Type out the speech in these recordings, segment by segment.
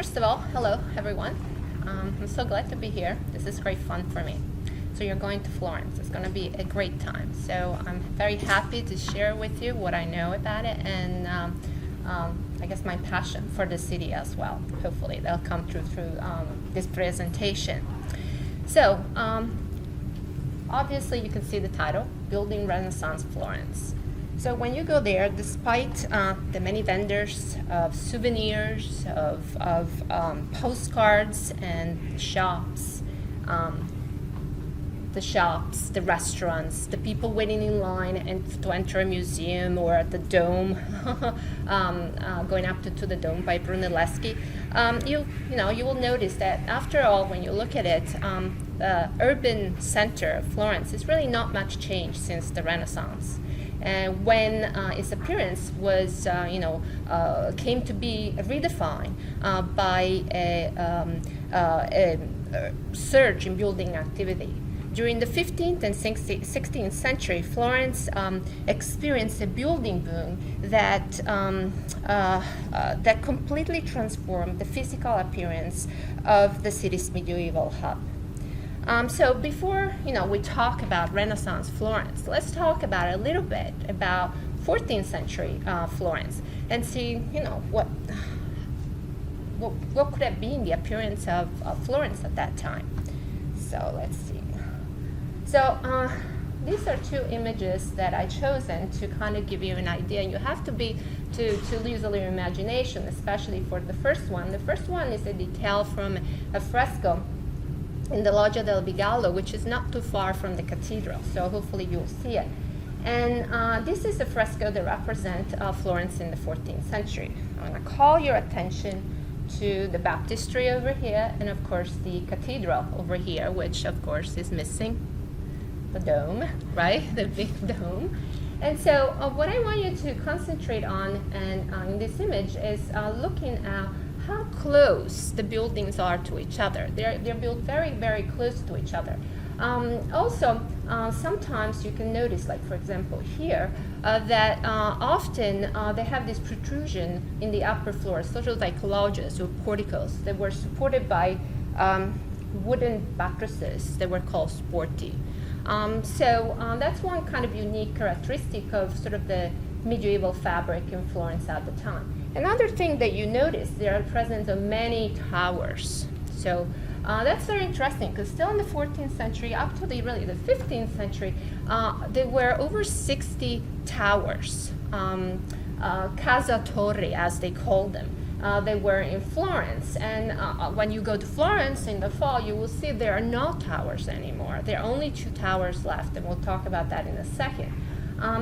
first of all, hello everyone. I'm so glad to be here. This is great fun for me. So you're going to Florence. It's going to be a great time. So I'm very happy to share with you what I know about it and I guess my passion for the city as well. Hopefully that'll come through this presentation. So obviously you can see the title, Building Renaissance Florence. So when you go there, despite the many vendors of souvenirs, of postcards and the restaurants, the people waiting in line and to enter a museum or at the dome, going up to the dome by Brunelleschi, you will notice that after all, when you look at it, the urban center of Florence is really not much changed since the Renaissance. And when its appearance was, came to be redefined by a surge in building activity. During the 15th and 16th century, Florence experienced a building boom that completely transformed the physical appearance of the city's medieval hub. So before we talk about Renaissance Florence, let's talk about a little bit about 14th century Florence and see what could have been the appearance of Florence at that time. So let's see. So these are two images that I chosen to kind of give you an idea. You have to use a little imagination, especially for the first one. The first one is a detail from a fresco in the Loggia del Bigallo, which is not too far from the cathedral, so hopefully you'll see it. And this is a fresco that represents Florence in the 14th century. I'm going to call your attention to the baptistry over here, and of course the cathedral over here, which of course is missing the dome, right? The big dome. And so what I want you to concentrate on and in this image is looking at how close the buildings are to each other. They're built very, very close to each other. Also, sometimes you can notice, like for example here, that often they have this protrusion in the upper floors, sort of like loggias or porticos that were supported by wooden buttresses that were called sporti. So that's one kind of unique characteristic of sort of the medieval fabric in Florence at the time. Another thing that you notice, there are present of many towers. So that's very interesting because still in the 14th century, up to the 15th century, there were over 60 towers, casa torri as they called them. They were in Florence, and when you go to Florence in the fall, you will see there are no towers anymore. There are only 2 towers left, and we'll talk about that in a second.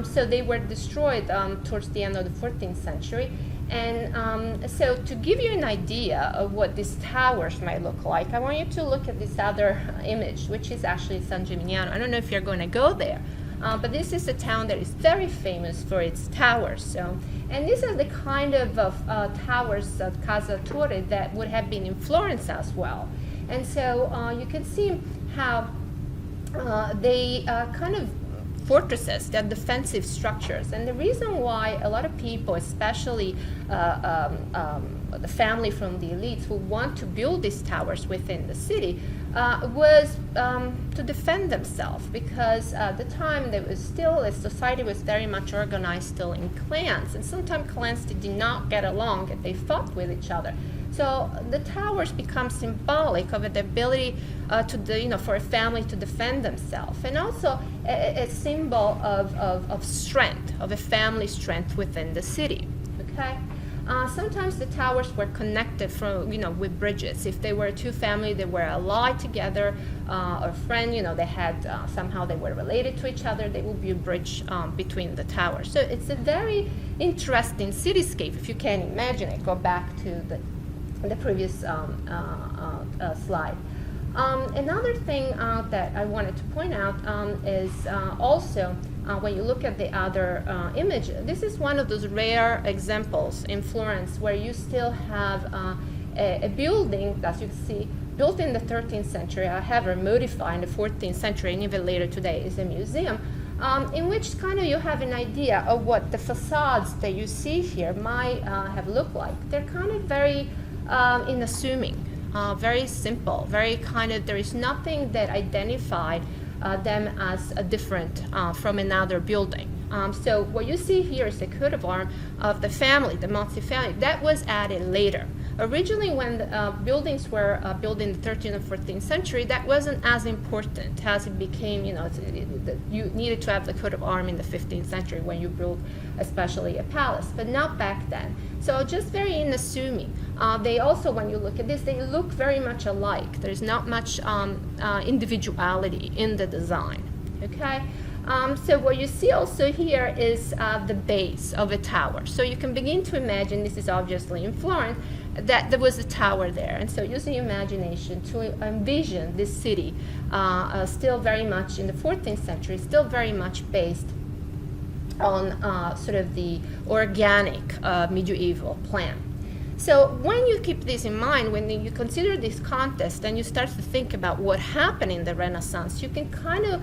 So they were destroyed towards the end of the 14th century. And so to give you an idea of what these towers might look like, I want you to look at this other image, which is actually San Gimignano. I don't know if you're going to go there, but this is a town that is very famous for its towers. So, and these are the kind of towers of Casa Torre that would have been in Florence as well. And so you can see how they kind of fortresses, they're defensive structures. And the reason why a lot of people, especially the family from the elites who want to build these towers within the city was to defend themselves, because at the time there was still, a society was very much organized still in clans, and sometimes clans did not get along and they fought with each other. So the towers become symbolic of the ability for a family to defend themselves, and also a symbol of strength, of a family strength within the city. Okay. Sometimes the towers were connected with bridges. If they were 2 families that were allied together or friend, they had somehow they were related to each other, there would be a bridge between the towers. So it's a very interesting cityscape, if you can imagine it. Go back to the previous slide. Another thing that I wanted to point out is also when you look at the other image, this is one of those rare examples in Florence where you still have a building, as you can see, built in the 13th century, however modified in the 14th century, and even later today is a museum, in which kind of you have an idea of what the facades that you see here might have looked like. They're kind of very in assuming. Very simple, very kind of, there is nothing that identified them as a different from another building. So what you see here is the coat of arms of the family, the Mozzi family. That was added later. Originally, when the buildings were built in the 13th and 14th century, that wasn't as important as it became, you needed to have the coat of arms in the 15th century when you built especially a palace, but not back then. So just very unassuming. They also, when you look at this, they look very much alike. There's not much individuality in the design, okay? So what you see also here is the base of a tower. So you can begin to imagine, this is obviously in Florence, that there was a tower there. And so using imagination to envision this city still very much in the 14th century, still very much based on sort of the organic medieval plan. So when you keep this in mind, when you consider this context and you start to think about what happened in the Renaissance, you can kind of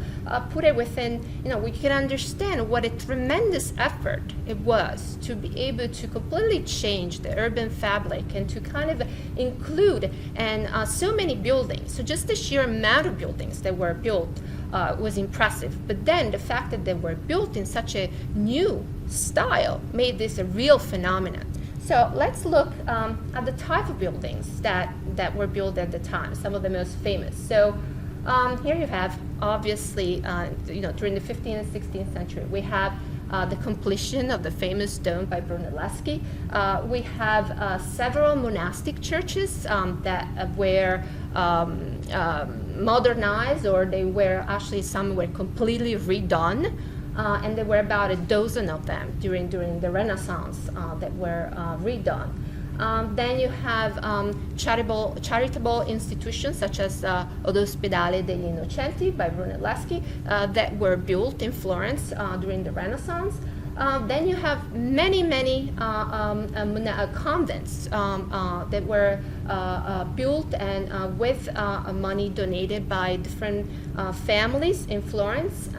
put it within, we can understand what a tremendous effort it was to be able to completely change the urban fabric and to kind of include so many buildings. So just the sheer amount of buildings that were built was impressive. But then the fact that they were built in such a new style made this a real phenomenon. So let's look at the type of buildings that were built at the time, some of the most famous. So here you have, obviously, during the 15th and 16th century, we have the completion of the famous dome by Brunelleschi. We have several monastic churches that were modernized, or they were actually, some were completely redone. And there were about a dozen of them during the Renaissance that were redone. Then you have charitable institutions such as Ospedale degli Innocenti by Brunelleschi that were built in Florence during the Renaissance. Then you have many convents that were built and with money donated by different families in Florence.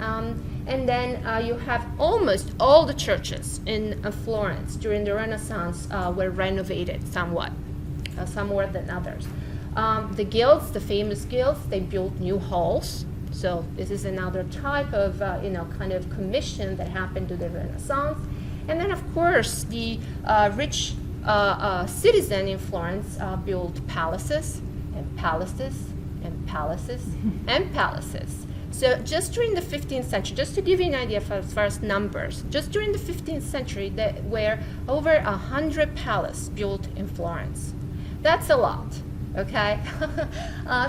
And then you have almost all the churches in Florence during the Renaissance were renovated somewhat, some more than others. The guilds, the famous guilds, they built new halls. So this is another type of, kind of commission that happened to the Renaissance. And then, of course, the rich citizen in Florence built palaces and palaces and palaces and palaces. So just during the 15th century, just to give you an idea as far as numbers, just during the 15th century, there were over 100 palaces built in Florence. That's a lot, okay?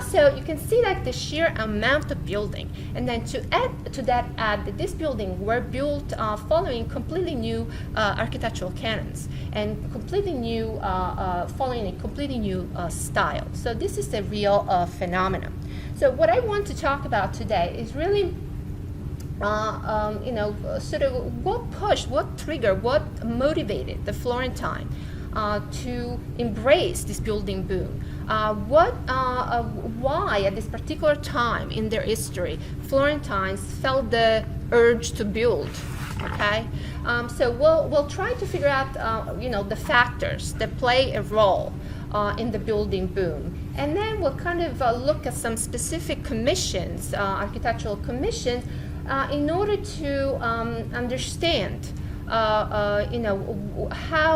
So you can see like the sheer amount of building. And then to add to that this building were built following completely new architectural canons and completely new, following a completely new style. So this is a real phenomenon. So what I want to talk about today is really, sort of what pushed, what triggered, what motivated the Florentine to embrace this building boom. Why at this particular time in their history, Florentines felt the urge to build. Okay, so we'll try to figure out, the factors that play a role in the building boom. And then we'll kind of look at some specific commissions, architectural commissions, in order to understand, how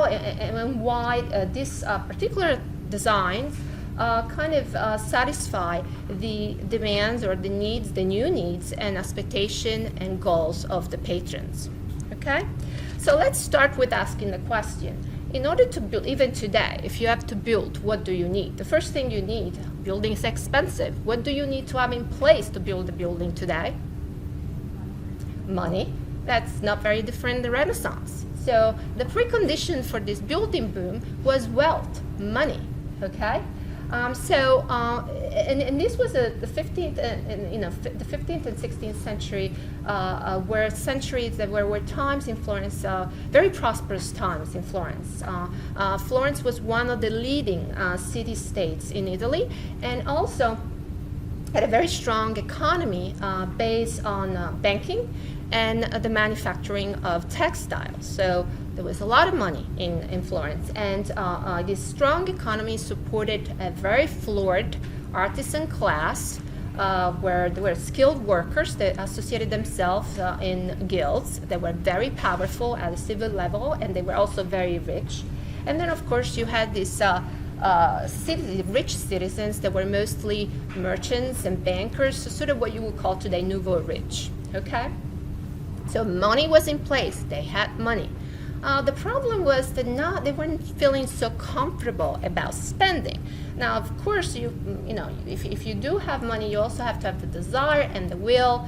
and why this particular design kind of satisfy the demands or the needs, the new needs and expectation and goals of the patrons. Okay, so let's start with asking the question. In order to build, even today, if you have to build, what do you need? The first thing you need, building is expensive. What do you need to have in place to build a building today? Money. That's not very different in the Renaissance. So the precondition for this building boom was wealth, money, okay? And this was the 15th and the 15th and 16th century were centuries that were times in Florence, very prosperous times in Florence. Florence was one of the leading city-states in Italy, and also had a very strong economy based on banking and the manufacturing of textiles. So There was a lot of money in Florence, and this strong economy supported a very florid artisan class, where there were skilled workers that associated themselves in guilds. They were very powerful at a civil level, and they were also very rich. And then, of course, you had these rich citizens that were mostly merchants and bankers, so sort of what you would call today nouveau rich. Okay? So money was in place. They had money. The problem was that they weren't feeling so comfortable about spending. Now, of course, if you do have money, you also have to have the desire and the will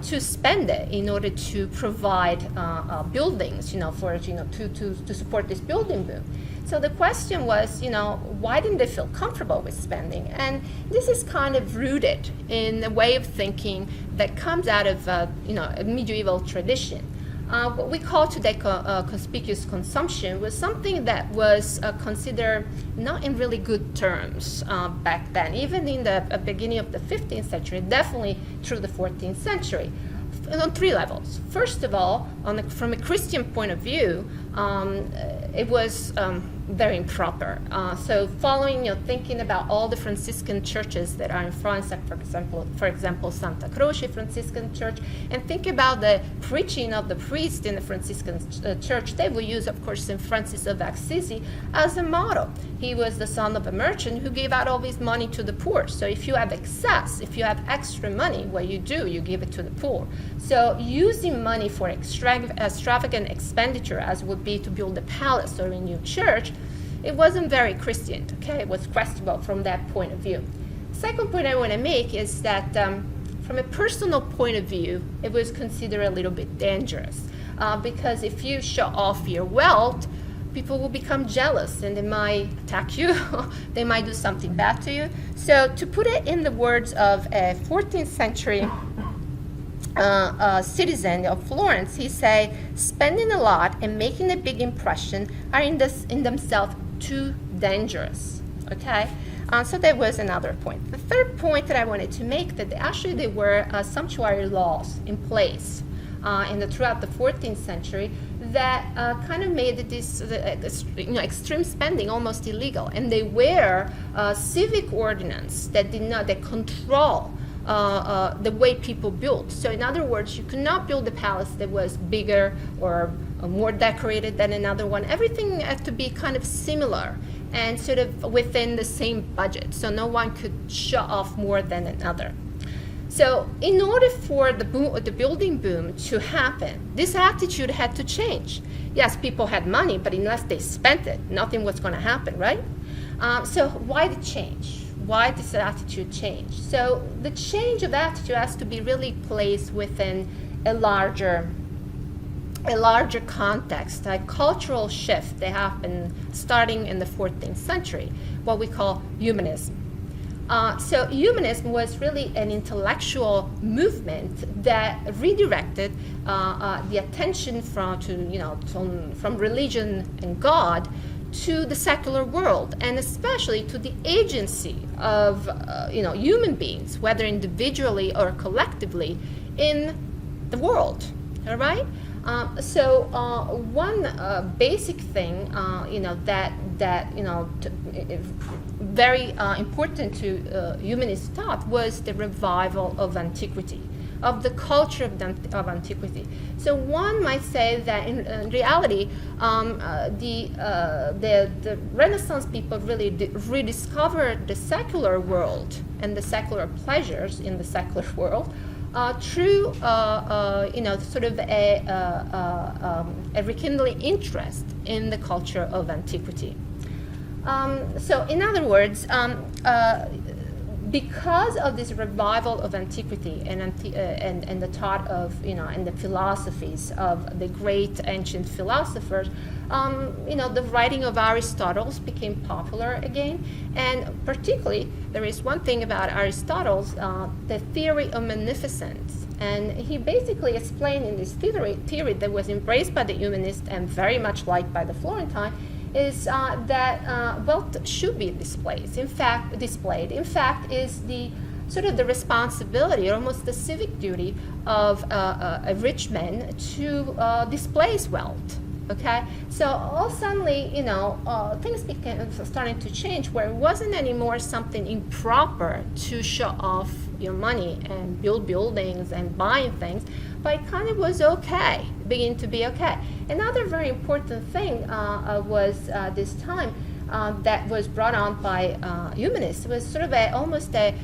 to spend it in order to provide buildings, to support this building boom. So the question was, why didn't they feel comfortable with spending? And this is kind of rooted in a way of thinking that comes out of, a medieval tradition. What we call today conspicuous consumption was something that was considered not in really good terms back then, even in the beginning of the 15th century, definitely through the 14th century, on three levels. First of all, from a Christian point of view, it was very improper. So thinking about all the Franciscan churches that are in Florence, like for example, Santa Croce Franciscan Church, and think about the preaching of the priest in the Franciscan church. They will use, of course, St. Francis of Assisi as a model. He was the son of a merchant who gave out all his money to the poor. So if you have excess, if you have extra money, what you do, you give it to the poor. So using money for extravagant expenditure, as would be to build a palace or a new church, it wasn't very Christian, okay? It was questionable from that point of view. Second point I want to make is that from a personal point of view, it was considered a little bit dangerous because if you show off your wealth, people will become jealous and they might attack you, they might do something bad to you. So to put it in the words of a 14th century citizen of Florence, he say, spending a lot and making a big impression are in themselves too dangerous. Okay, so that was another point. The third point that I wanted to make, that actually there were sumptuary laws in place throughout the 14th century that kind of made this extreme spending almost illegal, and they were civic ordinance that control the way people built. So in other words, you could not build a palace that was bigger or more decorated than another one. Everything had to be kind of similar and sort of within the same budget. So no one could show off more than another. So in order for the building boom to happen, this attitude had to change. Yes, people had money, but unless they spent it, nothing was going to happen, right? So why the change? Why this attitude change? So the change of attitude has to be really placed within a larger context, a cultural shift that happened starting in the 14th century, what we call humanism. So humanism was really an intellectual movement that redirected the attention from religion and God to the secular world, and especially to the agency of human beings, whether individually or collectively, in the world. All right. So one basic thing, very important to humanist thought was the revival of antiquity, of the culture of antiquity. So one might say that in reality, the Renaissance people really rediscovered the secular world and the secular pleasures in the secular world through sort of a rekindling interest in the culture of antiquity. So in other words, because of this revival of antiquity and the thought of and the philosophies of the great ancient philosophers, the writing of Aristotle became popular again, and particularly there is one thing about Aristotle's the theory of magnificence, and he basically explained in this theory that was embraced by the humanists and very much liked by the Florentine, is that wealth should be displayed. In fact, is the sort of the responsibility, or almost the civic duty of a rich man to display his wealth. Okay, so all suddenly, things became starting to change, where it wasn't anymore something improper to show off your money and build buildings and buying things, but it kind of was okay, beginning to be okay. Another very important thing was this time that was brought on by humanists was sort of almost a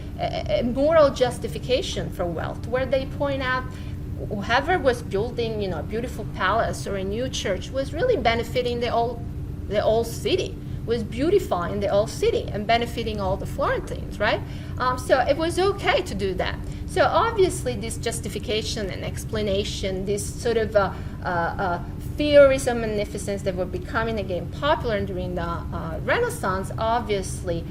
moral justification for wealth, where they point out whoever was building, a beautiful palace or a new church was really benefiting the old city, was beautifying the old city and benefiting all the Florentines, right? So it was okay to do that. So obviously this justification and explanation, this sort of theories of magnificence that were becoming again popular during the Renaissance, obviously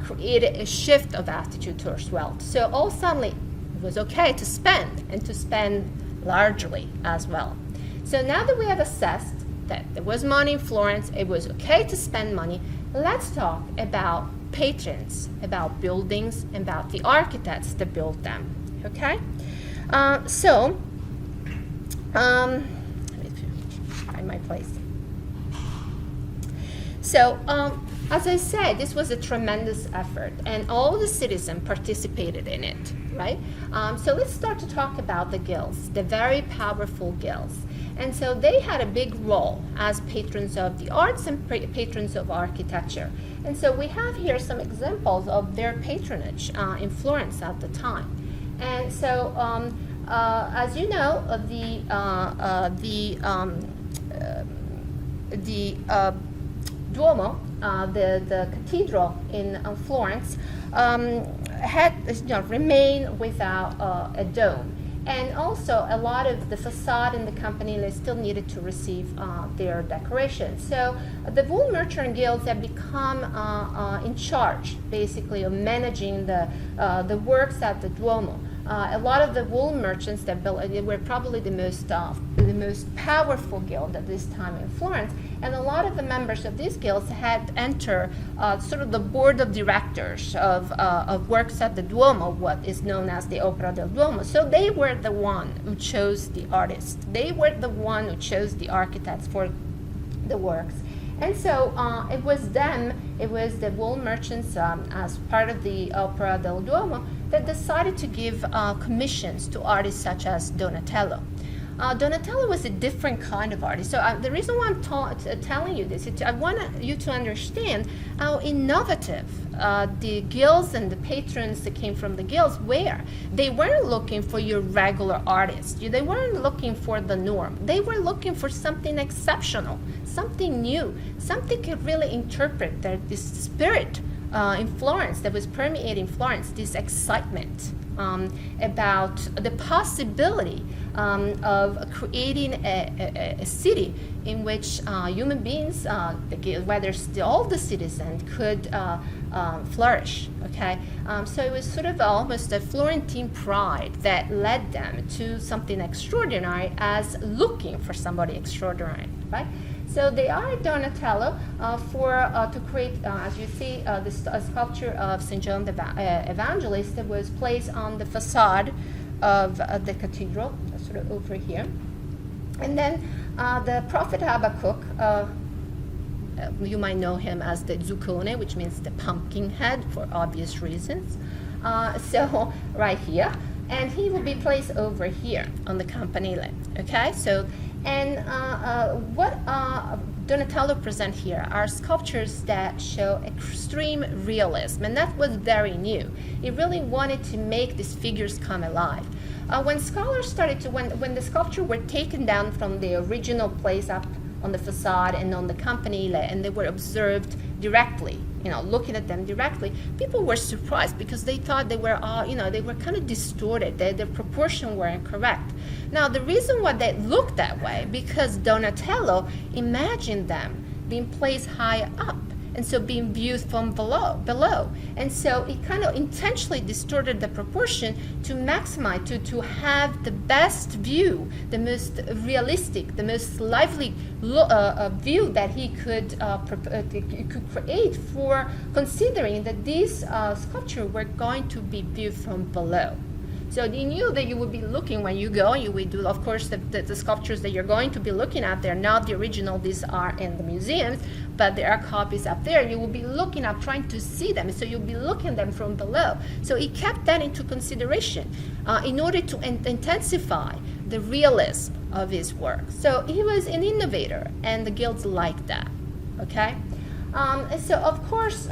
created a shift of attitude towards wealth. So all suddenly it was okay to spend, and to spend largely as well. So now that we have assessed that there was money in Florence, it was okay to spend money, let's talk about patrons, about buildings, and about the architects that built them. Okay? Let me find my place. So, as I said, this was a tremendous effort, and all the citizens participated in it, right? So let's start to talk about the guilds, the very powerful guilds. And so they had a big role as patrons of the arts and patrons of architecture. And so we have here some examples of their patronage in Florence at the time. And so, as you know, the Duomo, the cathedral in Florence, had remained without a dome. And also, a lot of the facade in the Campanile still needed to receive their decoration. So the wool merchant guilds have become in charge, basically, of managing the works at the Duomo. A lot of the wool merchants that built it were probably the most powerful guild at this time in Florence, and a lot of the members of these guilds had entered sort of the board of directors of works at the Duomo, what is known as the Opera del Duomo. So they were the one who chose the artists. They were the one who chose the architects for the works. And so it was the wool merchants as part of the Opera del Duomo that decided to give commissions to artists such as Donatello. Donatello was a different kind of artist. So the reason why I'm telling you this is I want you to understand how innovative the guilds and the patrons that came from the guilds were. They weren't looking for your regular artist. They weren't looking for the norm. They were looking for something exceptional, something new, something could really interpret this spirit in Florence that was permeating Florence, this excitement about the possibility of creating a city in which human beings, whether all the citizens, could flourish. Okay, so it was sort of almost a Florentine pride that led them to something extraordinary, as looking for somebody extraordinary, right? So they are Donatello to create, as you see, this sculpture of St. John the Evangelist that was placed on the facade of the cathedral, sort of over here. And then the prophet Habakkuk, you might know him as the Zuccone, which means the pumpkin head for obvious reasons. So right here. And he will be placed over here on the Campanile. Okay, so what Donatello present here are sculptures that show extreme realism, and that was very new. He really wanted to make these figures come alive. When scholars started to, when the sculpture were taken down from the original place up on the facade and on the Campanile, and they were observed directly, looking at them directly, people were surprised because they thought they were they were kind of distorted. The proportion were incorrect. Now, the reason why they looked that way, because Donatello imagined them being placed high up, and so being viewed from below. And so it kind of intentionally distorted the proportion to maximize, to have the best view, the most realistic, the most lively view that he could create, for considering that these sculptures were going to be viewed from below. So they knew that you would be looking when you go, you would do, of course, the sculptures that you're going to be looking at, they're not the original, these are in the museums, but there are copies up there. You will be looking up, trying to see them, so you'll be looking at them from below. So he kept that into consideration in order to intensify the realism of his work. So he was an innovator, and the guilds liked that, okay? So of course,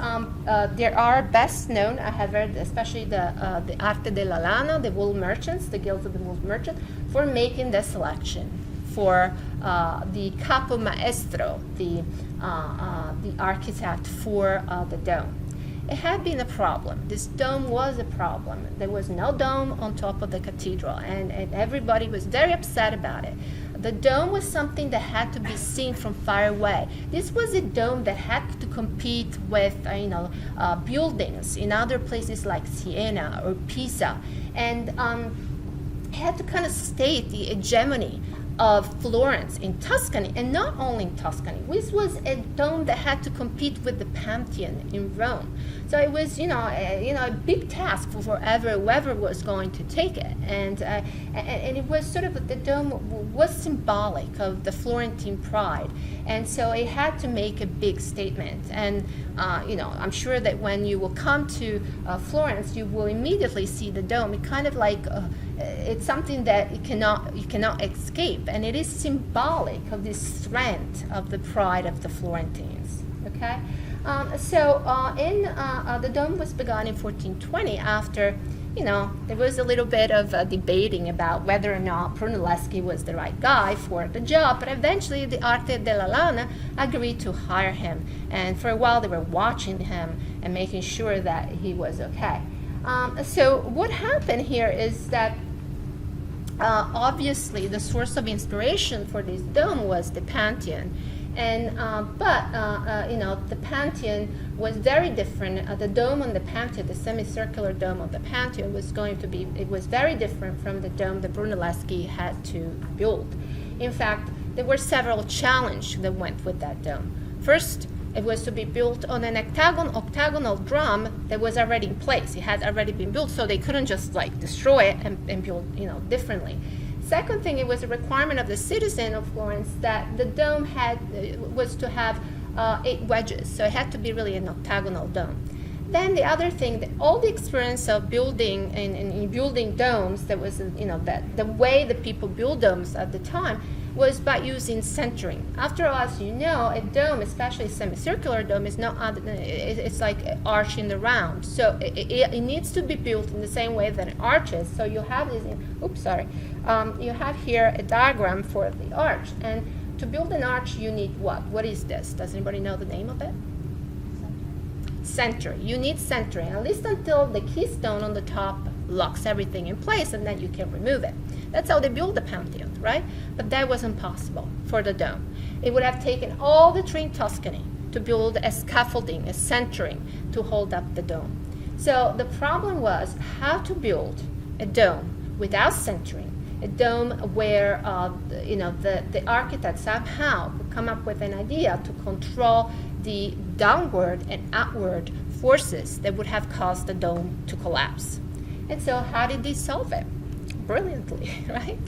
there are best known, I have read, especially the Arte della Lana, the wool merchants, the guilds of the wool merchant, for making the selection for the capo maestro, the architect for the dome. It had been a problem. This dome was a problem. There was no dome on top of the cathedral, and everybody was very upset about it. The dome was something that had to be seen from far away. This was a dome that had to compete with, buildings in other places like Siena or Pisa, and had to kind of state the hegemony of Florence in Tuscany, and not only in Tuscany. This was a dome that had to compete with the Pantheon in Rome. So it was, a big task for whoever was going to take it, and it was sort of, the dome was symbolic of the Florentine pride, and so it had to make a big statement. And I'm sure that when you will come to Florence, you will immediately see the dome. It kind of like it's something that you cannot escape, and it is symbolic of this strength of the pride of the Florentines. Okay, the dome was begun in 1420 after, there was a little bit of debating about whether or not Brunelleschi was the right guy for the job, but eventually the Arte della Lana agreed to hire him, and for a while they were watching him and making sure that he was okay. So what happened here is that obviously the source of inspiration for this dome was the Pantheon, and the Pantheon was very different. The dome on the Pantheon, the semicircular dome of the Pantheon, was very different from the dome that Brunelleschi had to build. In fact, there were several challenges that went with that dome. First, it was to be built on an octagonal drum that was already in place. It had already been built, so they couldn't just destroy it and build differently. Second thing, it was a requirement of the citizen of Florence that the dome was to have 8 wedges, so it had to be really an octagonal dome. Then the other thing, that all the experience of building in building domes, that was that the way the people build domes at the time was by using centering. After all, as you know, a dome, especially a semicircular dome, is not it's like arching around. So it needs to be built in the same way that an arch is. So you have this. You have here a diagram for the arch, and to build an arch, you need what? What is this? Does anybody know the name of it? Center. You need centering, at least until the keystone on the top locks everything in place, and then you can remove it. That's how they build the Pantheon, right? But that wasn't possible for the dome. It would have taken all the tree in Tuscany to build a scaffolding, a centering to hold up the dome. So the problem was how to build a dome without centering, a dome where the architect somehow could come up with an idea to control the downward and upward forces that would have caused the dome to collapse. And so how did they solve it? Brilliantly, right?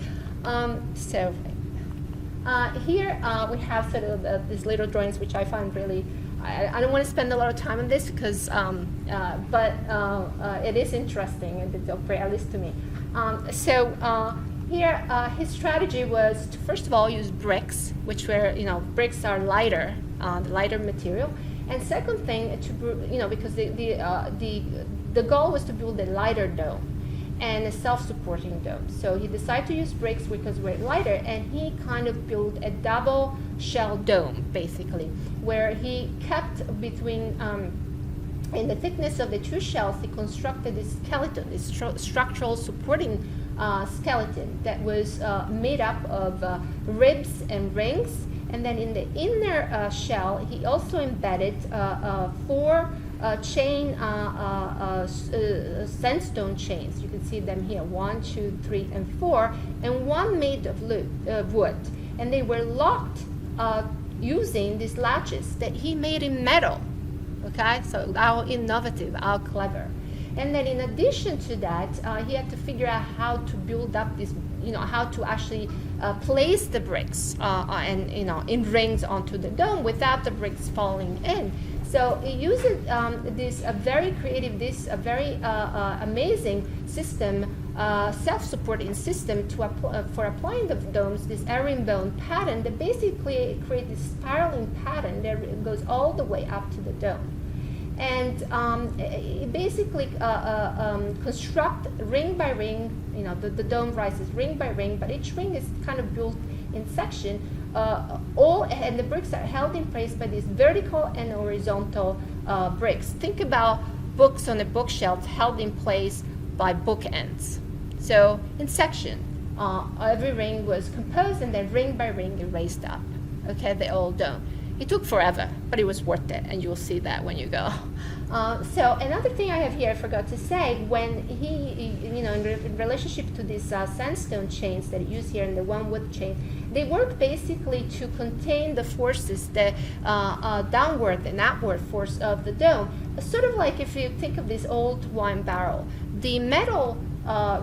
Here we have sort of these little drawings, which I find really, I don't want to spend a lot of time on this because, but it is interesting, and it's of great, at least to me. Here, his strategy was to first of all use bricks, which were, bricks are lighter, lighter material. And second thing, because the goal was to build a lighter dome and a self-supporting dome. So he decided to use bricks because we're lighter, and he kind of built a double shell dome, basically, where he kept between, in the thickness of the 2 shells, he constructed this skeleton, this structural supporting skeleton that was made up of ribs and rings. And then in the inner shell, he also embedded 4 sandstone chains. You can see them here, 1, 2, 3, and 4, and 1 made of wood. And they were locked using these latches that he made in metal. Okay, so how innovative, how clever. And then in addition to that, he had to figure out how to build up this, how to actually place the bricks and in rings onto the dome without the bricks falling in. So he uses this very creative, this very amazing system, self-supporting system for applying the domes, this herringbone pattern that basically creates this spiraling pattern that goes all the way up to the dome. And it basically construct ring by ring, the dome rises ring by ring, but each ring is kind of built in section. And the bricks are held in place by these vertical and horizontal bricks. Think about books on a bookshelf held in place by bookends. So in section, every ring was composed, and then ring by ring it raised up. Okay, the old dome. It took forever, but it was worth it, and you'll see that when you go. So another thing I have here, I forgot to say, when he in relationship to these sandstone chains that he used here and the one wood chain, they work basically to contain the forces, the downward and outward force of the dome. Sort of like if you think of this old wine barrel, the metal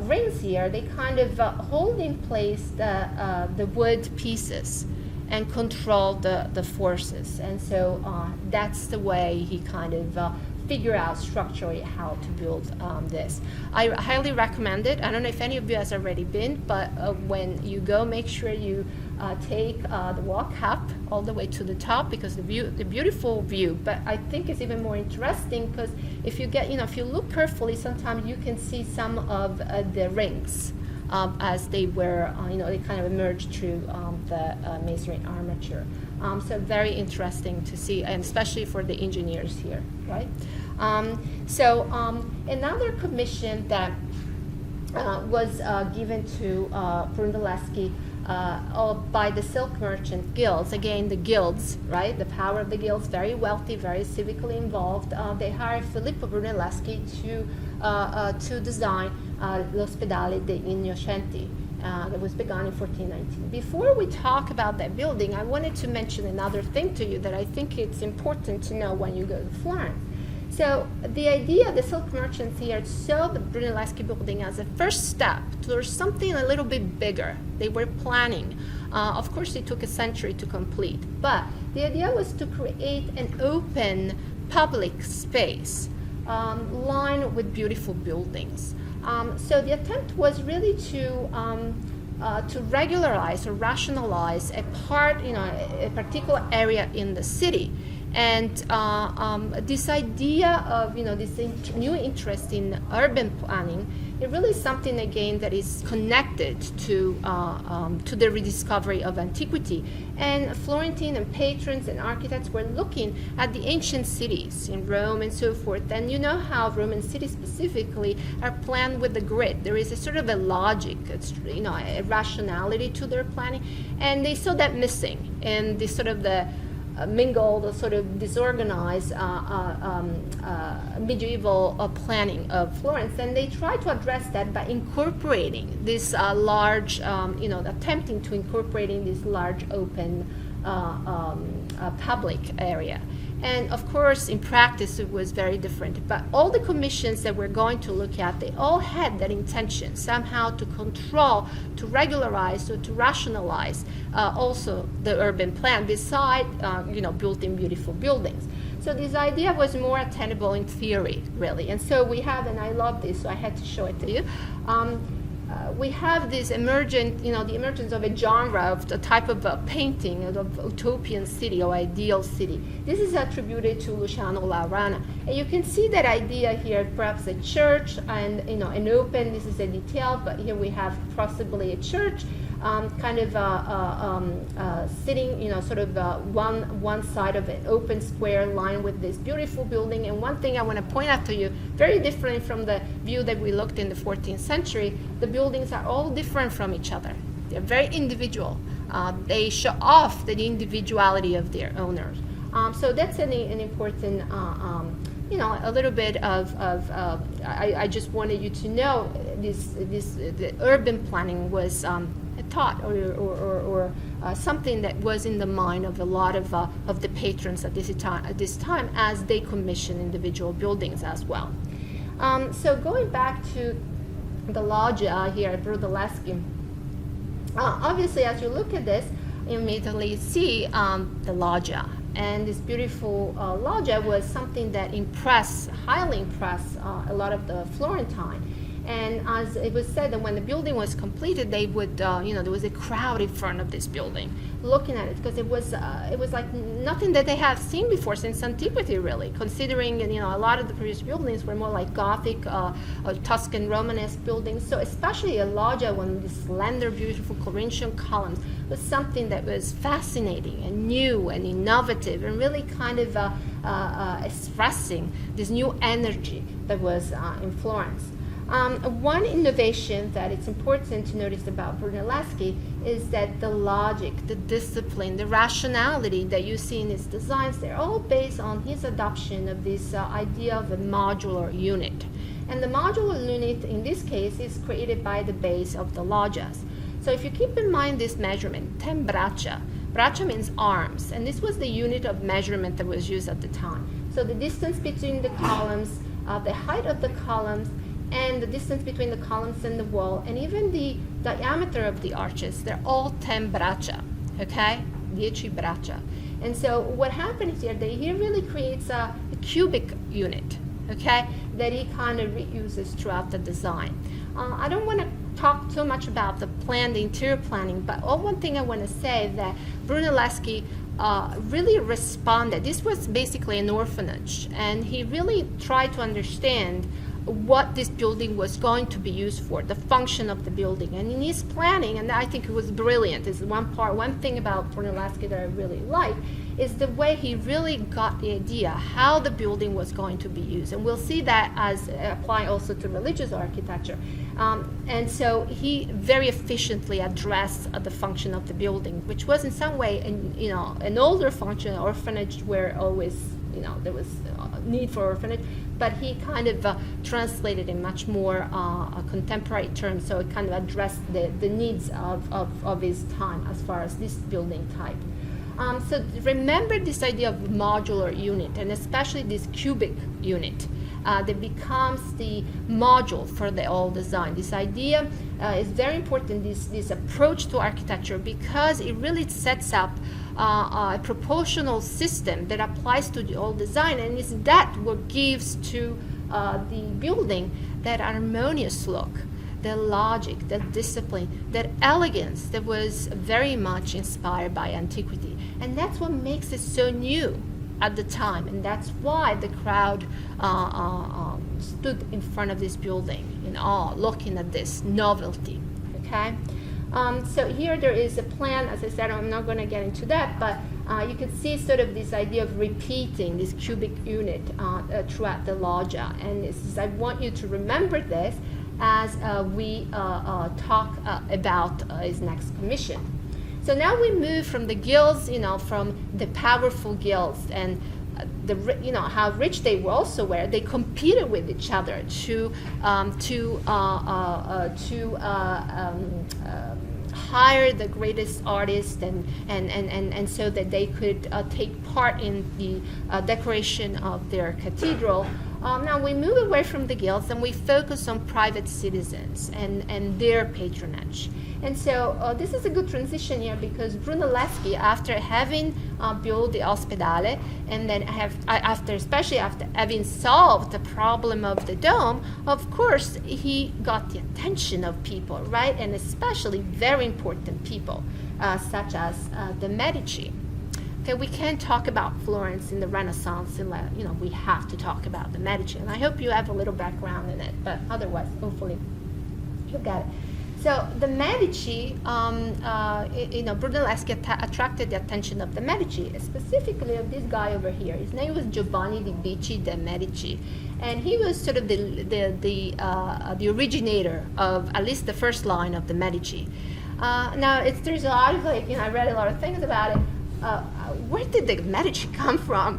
rings here, they kind of hold in place the wood pieces and control the forces. And so that's the way he kind of figure out structurally how to build this. I highly recommend it. I don't know if any of you has already been, but when you go, make sure you take the walk up all the way to the top, because the beautiful view. But I think it's even more interesting because if you get, if you look carefully, sometimes you can see some of the rings as they were, they kind of emerged through the masonry armature. So very interesting to see, and especially for the engineers here, right? So another commission that was given to Brunelleschi by the silk merchant guilds. Again, the guilds, right? The power of the guilds, very wealthy, very civically involved. They hired Filippo Brunelleschi to design l'Ospedale degli Innocenti. That was begun in 1419. Before we talk about that building, I wanted to mention another thing to you that I think it's important to know when you go to Florence. So the idea, the silk merchants here saw the Brunelleschi building as a first step towards something a little bit bigger. They were planning. Of course, it took a century to complete, but the idea was to create an open public space lined with beautiful buildings. So the attempt was really to regularize or rationalize a part, a particular area in the city. And this idea of this new interest in urban planning, it really is something again that is connected to the rediscovery of antiquity. And Florentine and patrons and architects were looking at the ancient cities in Rome and so forth. And you know how Roman cities specifically are planned with the grid. There is a sort of a logic, a rationality to their planning, and they saw that missing in this sort of the mingled or sort of disorganized medieval planning of Florence, and they tried to address that by incorporating this large, attempting to incorporating this large open public area. And of course, in practice, it was very different. But all the commissions that we're going to look at, they all had that intention, somehow to control, to regularize, or to rationalize also the urban plan, beside, building beautiful buildings. So this idea was more attainable in theory, really. And so we have, and I love this, so I had to show it to you. We have this the emergence of a genre of the type of painting of utopian city or ideal city. This is attributed to Luciano La Rana. And you can see that idea here, perhaps a church and an open, this is a detail, but here we have possibly a church, sitting, sort of one side of an open square line with this beautiful building. And one thing I want to point out to you, very different from the view that we looked in the 14th century, the buildings are all different from each other. They're very individual. They show off the individuality of their owners. So that's an important, a little bit of I just wanted you to know the urban planning was a thought or something that was in the mind of a lot of the patrons at this time as they commission individual buildings as well. So going back to the loggia here at Brunelleschi, obviously as you look at this, you immediately see the loggia. And this beautiful loggia was something that highly impressed a lot of the Florentine. And as it was said that when the building was completed, they would, there was a crowd in front of this building looking at it, because it was like nothing that they have seen before since antiquity, really, considering, a lot of the previous buildings were more like Gothic, Tuscan Romanesque buildings. So especially a loggia, one of these slender, beautiful Corinthian columns, was something that was fascinating and new and innovative and really kind of expressing this new energy that was in Florence. One innovation that it's important to notice about Brunelleschi is that the logic, the discipline, the rationality that you see in his designs, they're all based on his adoption of this idea of a modular unit. And the modular unit in this case is created by the base of the loggias. So if you keep in mind this measurement, 10 braccia, braccia means arms, and this was the unit of measurement that was used at the time. So the distance between the columns, the height of the columns, and the distance between the columns and the wall, and even the diameter of the arches, they're all 10 braccia, okay? 10 braccia. And so what happens here, that he really creates a cubic unit, okay, that he kind of reuses throughout the design. I don't want to talk too much about the interior planning, but one thing I want to say that Brunelleschi really responded. This was basically an orphanage, and he really tried to understand what this building was going to be used for, the function of the building. And in his planning, and I think it was brilliant, is one thing about Brunelleschi that I really like, is the way he really got the idea how the building was going to be used. And we'll see that as apply also to religious architecture. And so he very efficiently addressed the function of the building, which was in some way an older function, orphanage, where always there was a need for orphanage, but he kind of translated in much more contemporary terms, so it kind of addressed the needs of his time as far as this building type. So remember this idea of modular unit, and especially this cubic unit that becomes the module for the whole design. This idea is very important, this approach to architecture, because it really sets up a proportional system that applies to the whole design, and is that what gives to the building that harmonious look, the logic, the discipline, that elegance that was very much inspired by antiquity. And that's what makes it so new at the time, and that's why the crowd stood in front of this building in awe, looking at this novelty, okay? So here there is a plan. As I said, I'm not going to get into that, but you can see sort of this idea of repeating this cubic unit throughout the loggia. And I want you to remember this as we talk about his next commission. So now we move from the guilds, from the powerful guilds and how rich they also were. They competed with each other to hire the greatest artists and so that they could take part in the decoration of their cathedral. Now we move away from the guilds and we focus on private citizens and their patronage. And so this is a good transition here, because Brunelleschi, after having built the Ospedale, and then especially after having solved the problem of the dome, of course he got the attention of people, right? And especially very important people, such as the Medici. Okay, we can't talk about Florence in the Renaissance unless, we have to talk about the Medici. And I hope you have a little background in it, but otherwise, hopefully, you got it. So the Medici, Brunelleschi attracted the attention of the Medici, specifically of this guy over here. His name was Giovanni di Bicci de' Medici, and he was sort of the originator of at least the first line of the Medici. Now there's a lot of I read a lot of things about it. Where did the Medici come from?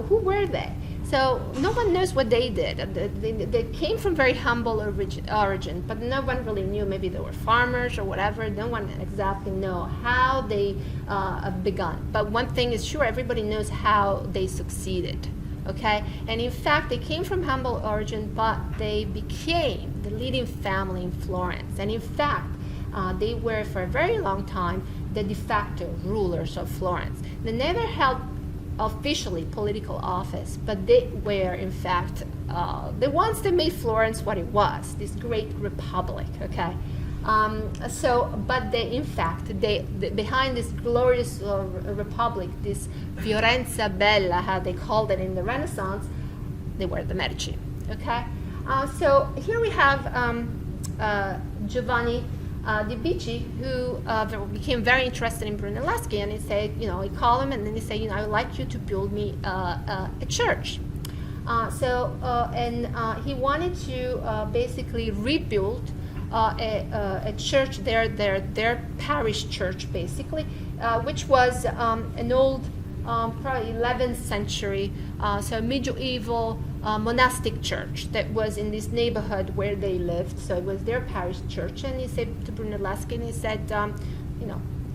Who were they? So no one knows what they did. They came from very humble origin, but no one really knew. Maybe they were farmers or whatever. No one exactly know how they begun. But one thing is sure, everybody knows how they succeeded. okay? And in fact, they came from humble origin, but they became the leading family in Florence. And in fact, they were for a very long time the de facto rulers of Florence. They never held officially political office, but they were in fact the ones that made Florence what it was, this great republic, okay? But they, in fact, they behind this glorious republic, this Fiorenza Bella, how they called it in the Renaissance, they were the Medici, okay? So here we have Giovanni Di Bicci, who became very interested in Brunelleschi, and he said, he called him and then he said, I would like you to build me a church. He wanted to basically rebuild a church, their parish church, basically, which was an old, probably 11th century, so medieval monastic church that was in this neighborhood where they lived. So it was their parish church. And he said to Brunelleschi, and he said,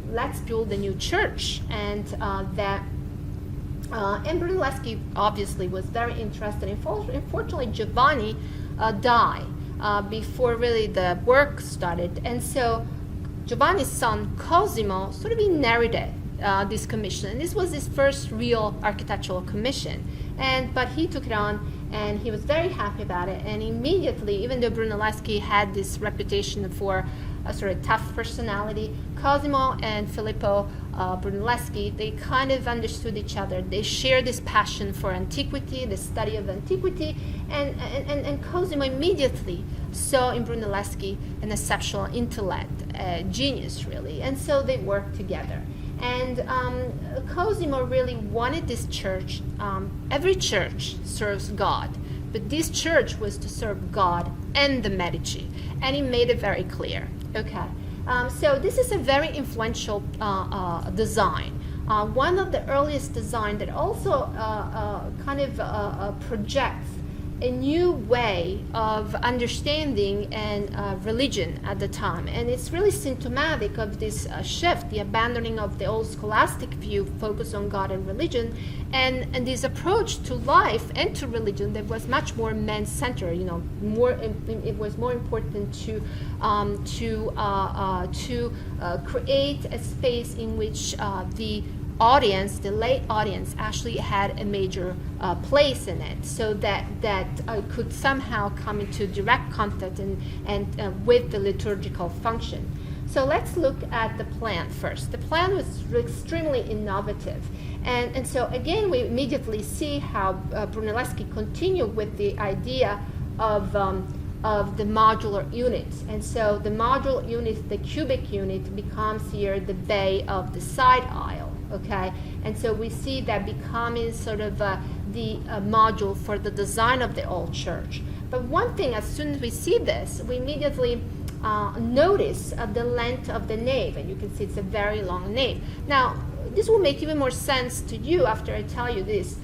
let's build a new church. And Brunelleschi obviously was very interested. Unfortunately, Giovanni died before really the work started. And so Giovanni's son Cosimo sort of inherited this commission. And this was his first real architectural commission. But he took it on and he was very happy about it. And immediately, even though Brunelleschi had this reputation for a sort of tough personality, Cosimo and Filippo Brunelleschi, they kind of understood each other. They shared this passion for antiquity, the study of antiquity, and Cosimo immediately saw in Brunelleschi an exceptional intellect, genius really, and so they worked together. And Cosimo really wanted this church. Every church serves God, but this church was to serve God and the Medici, and he made it very clear. Okay, so this is a very influential design. One of the earliest design that also projects a new way of understanding and religion at the time. And it's really symptomatic of this shift, the abandoning of the old scholastic view focused on God and religion, and this approach to life and to religion that was much more man-centered. It was more important to create a space in which the audience, the lay audience, actually had a major place in it, so that could somehow come into direct contact and with the liturgical function. So let's look at the plan first. The plan was extremely innovative, and so again we immediately see how Brunelleschi continued with the idea of the modular units. And so the modular unit, the cubic unit, becomes here the bay of the side aisle. Okay, and so we see that becoming sort of the module for the design of the old church. But one thing, as soon as we see this, we immediately notice the length of the nave, and you can see it's a very long nave. Now, this will make even more sense to you after I tell you this.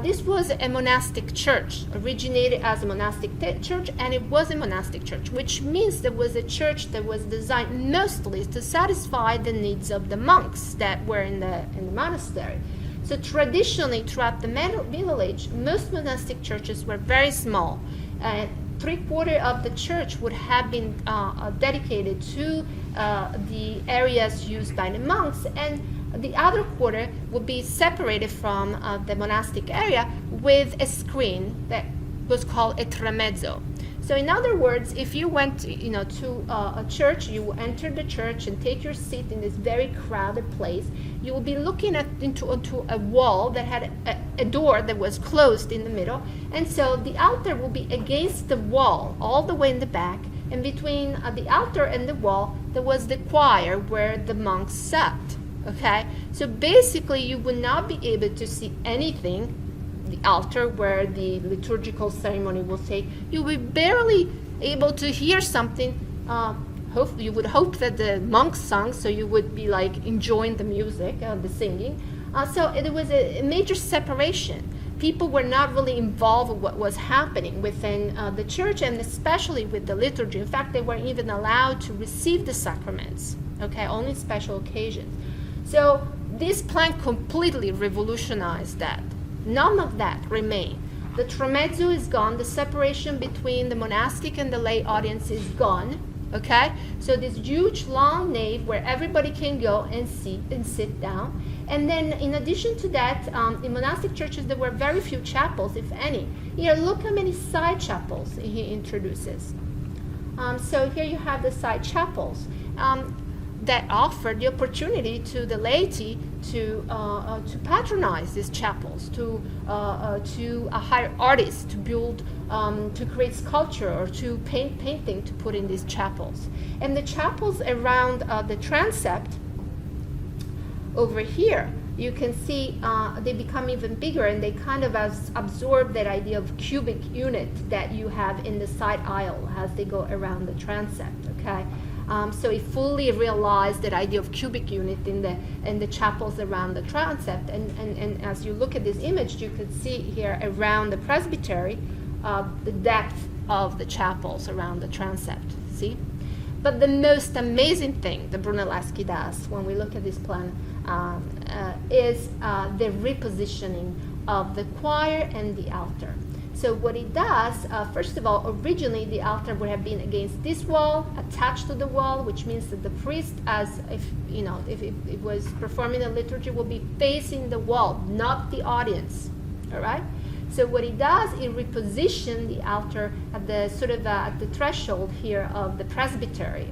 This was a monastic church, originated as a monastic church, and it was a monastic church, which means there was a church that was designed mostly to satisfy the needs of the monks that were in the monastery. So traditionally, throughout the Middle Age, most monastic churches were very small. 3/4 of the church would have been dedicated to the areas used by the monks, and the other quarter would be separated from the monastic area with a screen that was called a tramezzo. So in other words, if you went to a church, you enter the church and take your seat in this very crowded place, you will be looking into a wall that had a door that was closed in the middle, and so the altar will be against the wall all the way in the back, and between the altar and the wall there was the choir where the monks sat. Okay, so basically you would not be able to see anything, the altar where the liturgical ceremony will take. You would be barely able to hear something. You would hope that the monks sung, so you would be like enjoying the music, the singing. So it was a major separation. People were not really involved with what was happening within the church, and especially with the liturgy. In fact, they weren't even allowed to receive the sacraments, okay, only special occasions. So this plan completely revolutionized that. None of that remain. The tramezzo is gone. The separation between the monastic and the lay audience is gone. Okay? So this huge long nave where everybody can go and sit down. And then in addition to that, in monastic churches there were very few chapels, if any. Here, look how many side chapels he introduces. So here you have the side chapels that offered the opportunity to the laity to patronize these chapels, to hire artists to build, to create sculpture or to painting to put in these chapels. And the chapels around the transept over here, you can see they become even bigger, and they kind of absorb that idea of cubic unit that you have in the side aisle as they go around the transept. Okay, so it fully realized that idea of cubic unit in the chapels around the transept. And as you look at this image, you could see here around the presbytery the depth of the chapels around the transept. See. But the most amazing thing that Brunelleschi does when we look at this plan is the repositioning of the choir and the altar. So what he does, first of all, originally the altar would have been against this wall, attached to the wall, which means that the priest, as if it was performing a liturgy, will be facing the wall, not the audience. All right. So what he does, he repositions the altar at the sort of at the threshold here of the presbytery.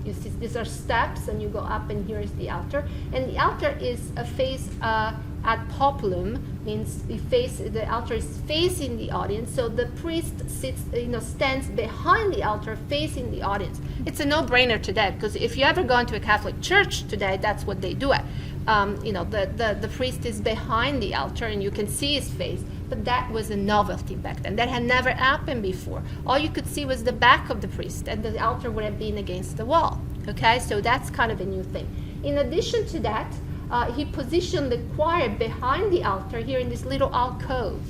You see, these are steps, and you go up, and here is the altar. And the altar is a face ad populum, means the altar is facing the audience. So the priest stands behind the altar, facing the audience. It's a no-brainer today, because if you ever go into a Catholic church today, that's what they do it. The priest is behind the altar, and you can see his face. But that was a novelty back then. That had never happened before. All you could see was the back of the priest, and the altar would have been against the wall. Okay, so that's kind of a new thing. In addition to that, he positioned the choir behind the altar here in this little alcove.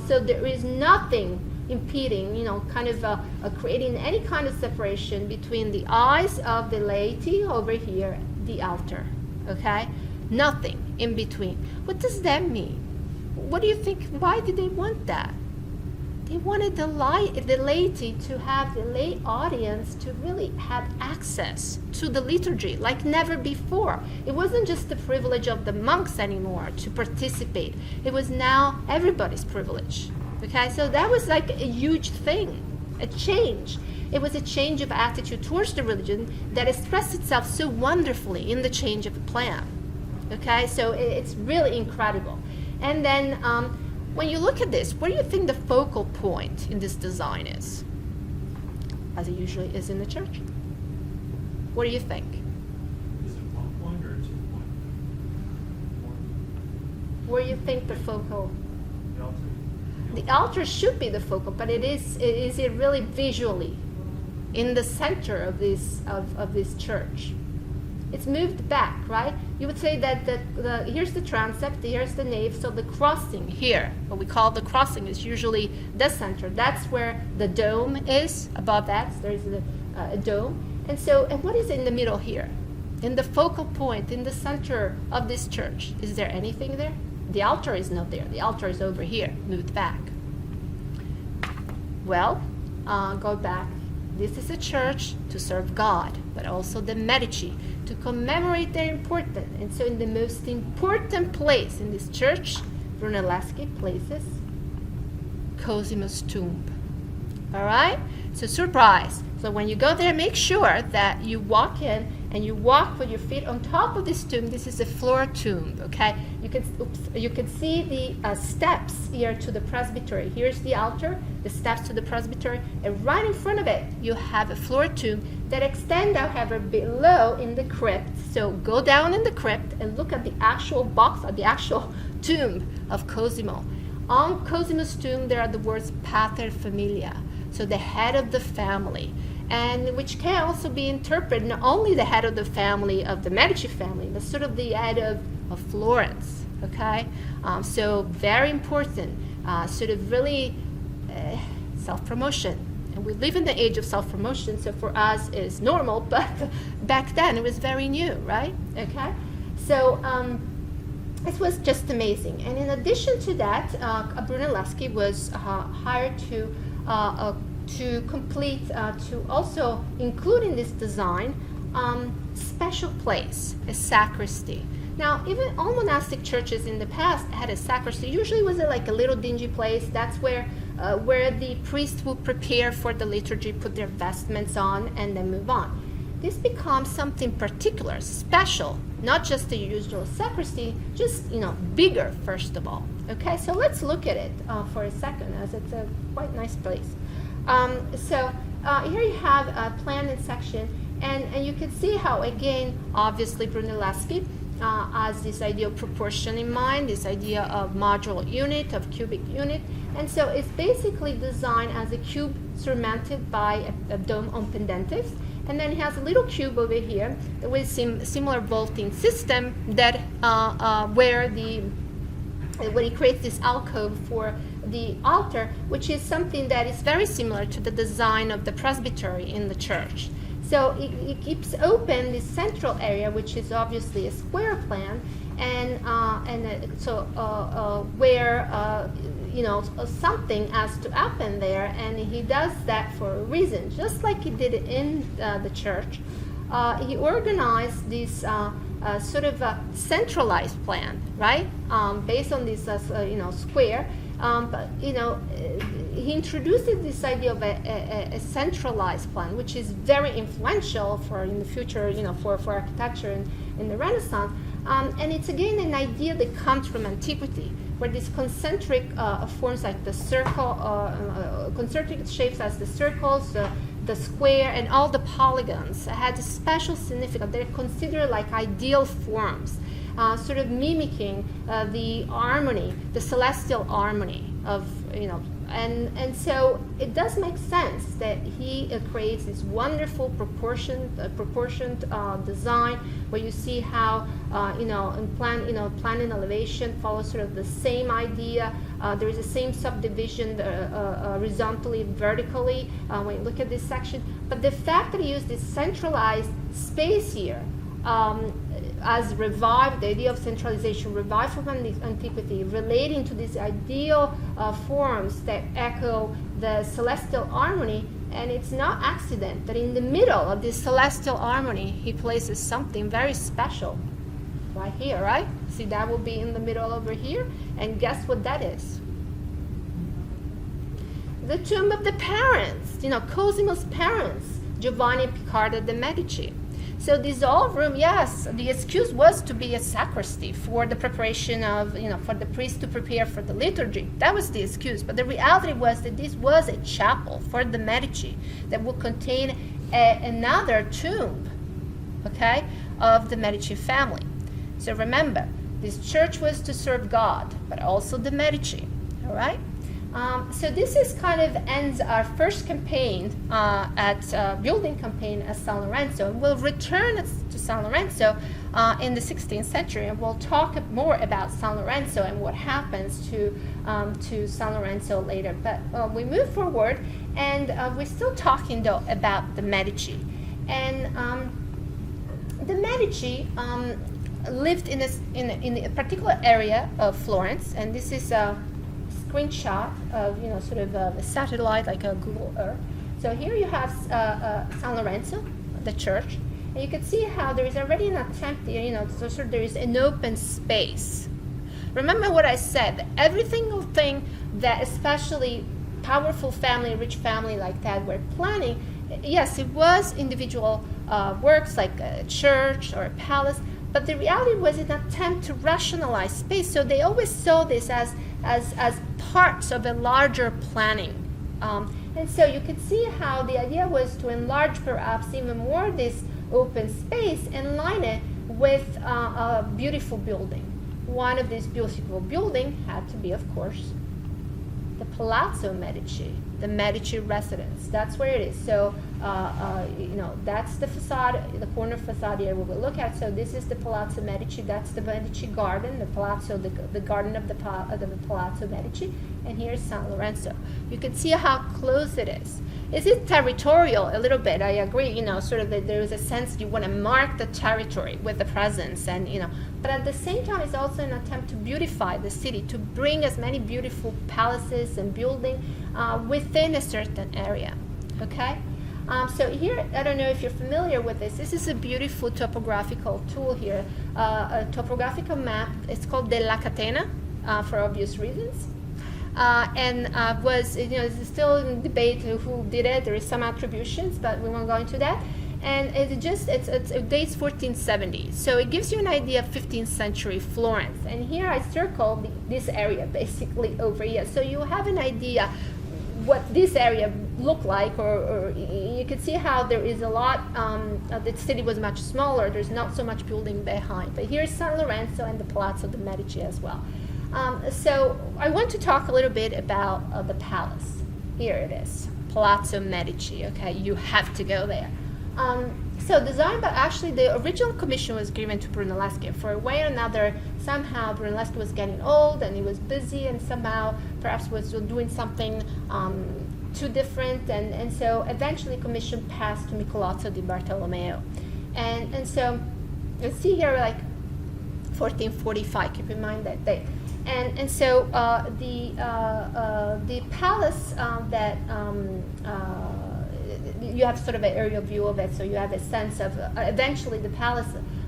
So there is nothing impeding, creating any kind of separation between the eyes of the laity over here, the altar. Okay, nothing in between. What does that mean? What do you think? Why did they want that? They wanted the laity to have the lay audience to really have access to the liturgy like never before. It wasn't just the privilege of the monks anymore to participate. It was now everybody's privilege. Okay, so that was like a huge thing, a change. It was a change of attitude towards the religion that expressed itself so wonderfully in the change of the plan. Okay, so it's really incredible. And then when you look at this, what do you think the focal point in this design is? As it usually is in the church. What do you think? Is it 1 point or 2 point? Where do you think the focal? The altar. The altar should be the focal, but is it really visually in the center of this church? It's moved back, right? You would say that here's the transept, here's the nave, so the crossing here, what we call the crossing, is usually the center. That's where the dome is. Above that, there's a dome. And what is in the middle here? In the focal point, in the center of this church, is there anything there? The altar is not there. The altar is over here, moved back. Well, go back. This is a church to serve God, but also the Medici, to commemorate their importance. And so in the most important place in this church, Brunelleschi places Cosimo's tomb. All right? So surprise. So when you go there, make sure that you walk in and you walk with your feet on top of this tomb. This is a floor tomb, okay? You can see the steps here to the presbytery. Here's the altar, the steps to the presbytery, and right in front of it, you have a floor tomb that extend, however, below in the crypt. So go down in the crypt and look at the actual box, the actual tomb of Cosimo. On Cosimo's tomb, there are the words Pater Familia, so the head of the family, and which can also be interpreted not only the head of the family of the Medici family, but sort of the head of Florence, okay? So very important, sort of really self-promotion. And we live in the age of self-promotion, so for us it's normal, but back then it was very new, right? Okay? So It was just amazing. And in addition to that, Brunelleschi was hired to complete, to also include in this design, special place, a sacristy. Now, even all monastic churches in the past had a sacristy. Usually it was like a little dingy place. That's where the priest would prepare for the liturgy, put their vestments on, and then move on. This becomes something particular, special, not just the usual sacristy, just, bigger, first of all. Okay, so let's look at it for a second, as it's a quite nice place. So here you have a plan and section, and you can see how, again, obviously Brunelleschi has this idea of proportion in mind, this idea of modular unit, of cubic unit, and so it's basically designed as a cube surmounted by a dome on pendentives, and then it has a little cube over here with similar vaulting system that where it creates this alcove for the altar, which is something that is very similar to the design of the presbytery in the church. So it keeps open this central area, which is obviously a square plan, where something has to happen there, and he does that for a reason, just like he did in the church. He organized this sort of a centralized plan, right, based on this square. But he introduced this idea of a centralized plan, which is very influential for in the future, for architecture in the Renaissance. And it's again an idea that comes from antiquity, where these concentric forms like the circle, concentric shapes as the circles, the square, and all the polygons had a special significance. They're considered like ideal forms. Sort of mimicking the harmony, the celestial harmony of, and so it does make sense that he creates this wonderful proportioned design, where you see how, in plan and elevation follows sort of the same idea. There is the same subdivision horizontally, vertically, when you look at this section. But the fact that he used this centralized space here, as revived, the idea of centralization revived from antiquity, relating to these ideal forms that echo the celestial harmony. And it's not accident that in the middle of this celestial harmony, he places something very special right here, right? See, that will be in the middle over here. And guess what that is? The tomb of the parents, Cosimo's parents, Giovanni and Picardo de' Medici. So this old room, yes, the excuse was to be a sacristy for the preparation of, for the priest to prepare for the liturgy. That was the excuse. But the reality was that this was a chapel for the Medici that would contain another tomb, okay, of the Medici family. So remember, this church was to serve God, but also the Medici, all right? So this is kind of ends our first campaign building campaign at San Lorenzo. And we'll return to San Lorenzo in the 16th century, and we'll talk more about San Lorenzo and what happens to San Lorenzo later. But we move forward, and we're still talking though about the Medici. And the Medici lived in a particular area of Florence, and this is a screenshot of sort of a satellite, like a Google Earth. So here you have San Lorenzo, the church, and you can see how there is already an attempt here, so sort of there is an open space. Remember what I said, every single thing that especially powerful family, rich family like that were planning, yes, it was individual works like a church or a palace, but the reality was an attempt to rationalize space. So they always saw this as parts of a larger planning. And so you can see how the idea was to enlarge perhaps even more this open space and line it with a beautiful building. One of these beautiful buildings had to be, of course, the Palazzo Medici, the Medici residence. That's where it is. So, that's the facade, the corner facade here we will look at. So this is the Palazzo Medici. That's the Medici garden, the Palazzo, the garden of the Palazzo Medici. and here's San Lorenzo. You can see how close it is. Is it territorial a little bit? I agree, sort of that there is a sense you want to mark the territory with the presence, and but at the same time it's also an attempt to beautify the city, to bring as many beautiful palaces and buildings within a certain area, okay? So here, I don't know if you're familiar with this. This is a beautiful topographical tool here, a topographical map. It's called De La Catena, for obvious reasons. Was it's still in debate who did it. There is some attributions, but we won't go into that. And it dates 1470, so it gives you an idea of 15th century Florence. And here I circled this area basically over here, so you have an idea what this area looked like, or you could see how there is a lot. The city was much smaller. There's not so much building behind, but here's San Lorenzo and the Palazzo de' Medici as well. So I want to talk a little bit about the palace. Here it is, Palazzo Medici. Okay, you have to go there. So designed, but actually the original commission was given to Brunelleschi. For a way or another, somehow Brunelleschi was getting old and he was busy, and somehow perhaps was doing something too different, and so eventually commission passed to Michelozzo di Bartolomeo. And so let's see here, like 1445, keep in mind that date. And so the palace that you have sort of an aerial view of it, so you have a sense of eventually the palace,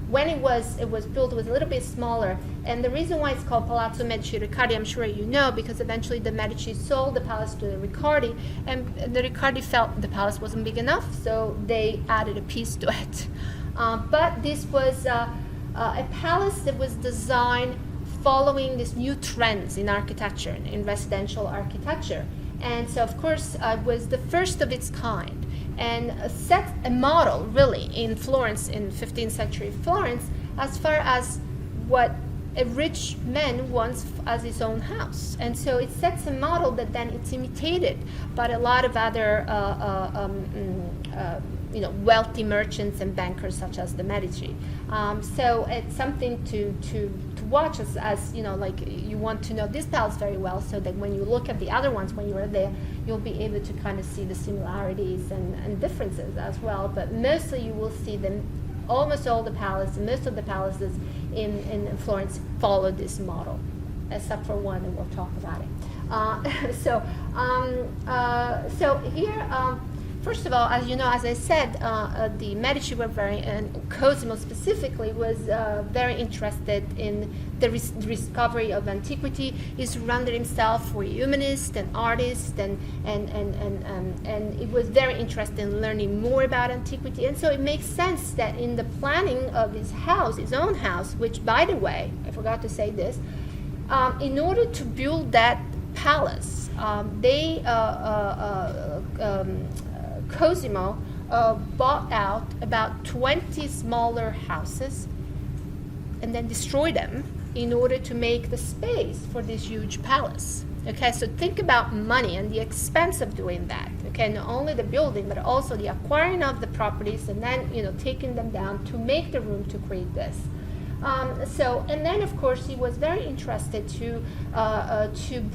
when it was built, it was a little bit smaller. And the reason why it's called Palazzo Medici Riccardi, I'm sure you know, because eventually the Medici sold the palace to the Riccardi, and the Riccardi felt the palace wasn't big enough, so they added a piece to it. But this was a palace that was designed following these new trends in architecture, in residential architecture. And so, of course, it was the first of its kind, and set a model, really, in Florence, in 15th century Florence, as far as what a rich man wants as his own house. And so it sets a model that then it's imitated by a lot of other wealthy merchants and bankers such as the Medici. So it's something to watch as like you want to know this palace very well, so that when you look at the other ones when you are there, you'll be able to kind of see the similarities and differences as well. But mostly you will see them, almost all the palaces, most of the palaces in Florence follow this model, except for one, and we'll talk about it. So here, first of all, as you know, as I said, the Medici were and Cosimo specifically was very interested in the discovery of antiquity. He surrounded himself with humanists and artists, and he was very interested in learning more about antiquity. And so it makes sense that in the planning of his house, his own house, which, by the way, I forgot to say this, in order to build that palace, Cosimo bought out about 20 smaller houses and then destroyed them in order to make the space for this huge palace. Okay, so think about money and the expense of doing that. Okay, not only the building, but also the acquiring of the properties, and then taking them down to make the room to create this. And then of course he was very interested to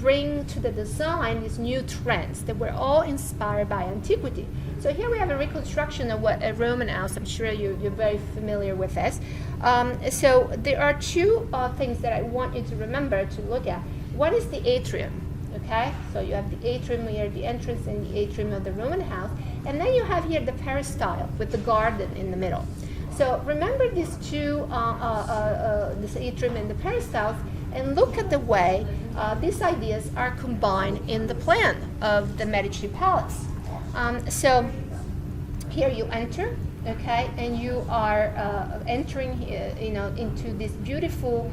bring to the design these new trends that were all inspired by antiquity. So here we have a reconstruction of what a Roman house. I'm sure you're very familiar with this. So there are two things that I want you to remember to look at. One is the atrium. Okay, so you have the atrium here, the entrance and the atrium of the Roman house, and then you have here the peristyle with the garden in the middle. So remember these two, this atrium and the peristyles, and look at the way these ideas are combined in the plan of the Medici Palace. So here you enter, okay, and you are entering, into this beautiful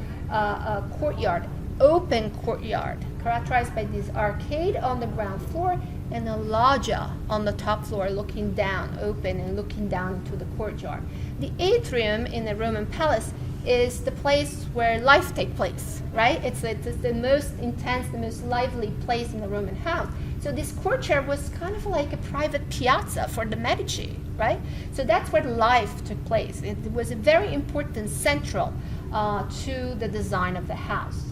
courtyard, open courtyard, characterized by this arcade on the ground floor and a loggia on the top floor, looking down, open and looking down into the courtyard. The atrium in the Roman palace is the place where life takes place, right? It's the most intense, the most lively place in the Roman house. So this courtyard was kind of like a private piazza for the Medici, right? So that's where life took place. It was a very important central to the design of the house.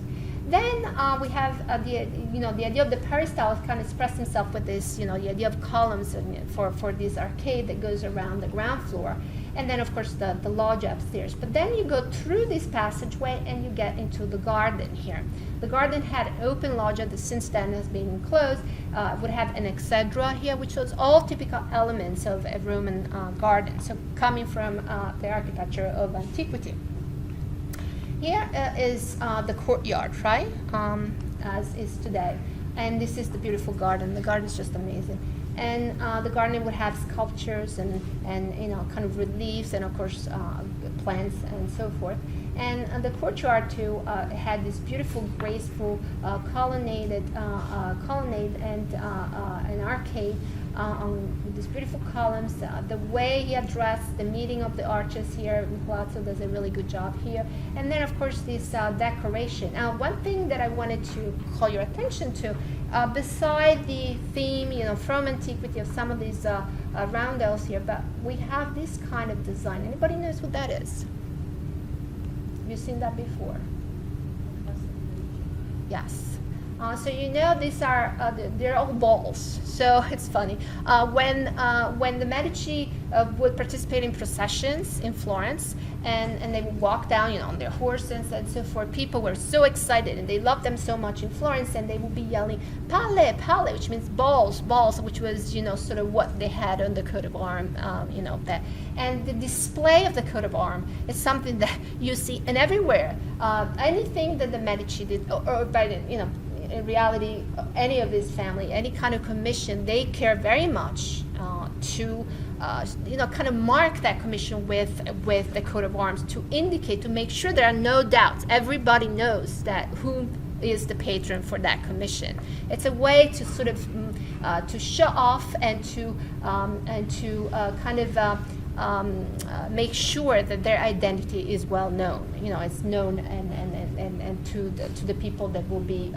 Then we have the idea of the peristyle kind of expressed himself with this, the idea of columns for this arcade that goes around the ground floor. And then, of course, the loggia upstairs. But then you go through this passageway and you get into the garden here. The garden had an open loggia that since then has been closed. Would have an exedra here, which was all typical elements of a Roman garden. So coming from the architecture of antiquity. Here is the courtyard, right? As is today. And this is the beautiful garden. The garden is just amazing. And the garden would have sculptures and kind of reliefs and of course plants and so forth. And the courtyard too had this beautiful, graceful colonnade and an arcade with these beautiful columns. The way he addressed the meeting of the arches here, Palazzo does a really good job here. And then of course this decoration. Now one thing that I wanted to call your attention to, beside the theme, from antiquity of some of these roundels here, but we have this kind of design. Anybody knows what that is? Have you seen that before? Yes. So these are they're all balls. So it's funny when the Medici would participate in processions in Florence, and they would walk down, on their horses and so forth. People were so excited, and they loved them so much in Florence, and they would be yelling "Palle, palle," which means balls, balls, which was sort of what they had on the coat of arm, that. And the display of the coat of arm is something that you see and everywhere. Anything that the Medici did, or by the, in reality, any of his family, any kind of commission, they care very much to kind of mark that commission with the coat of arms, to indicate, to make sure there are no doubts. Everybody knows that who is the patron for that commission. It's a way to sort of to show off and to kind of make sure that their identity is well known. It's known and to the people that will be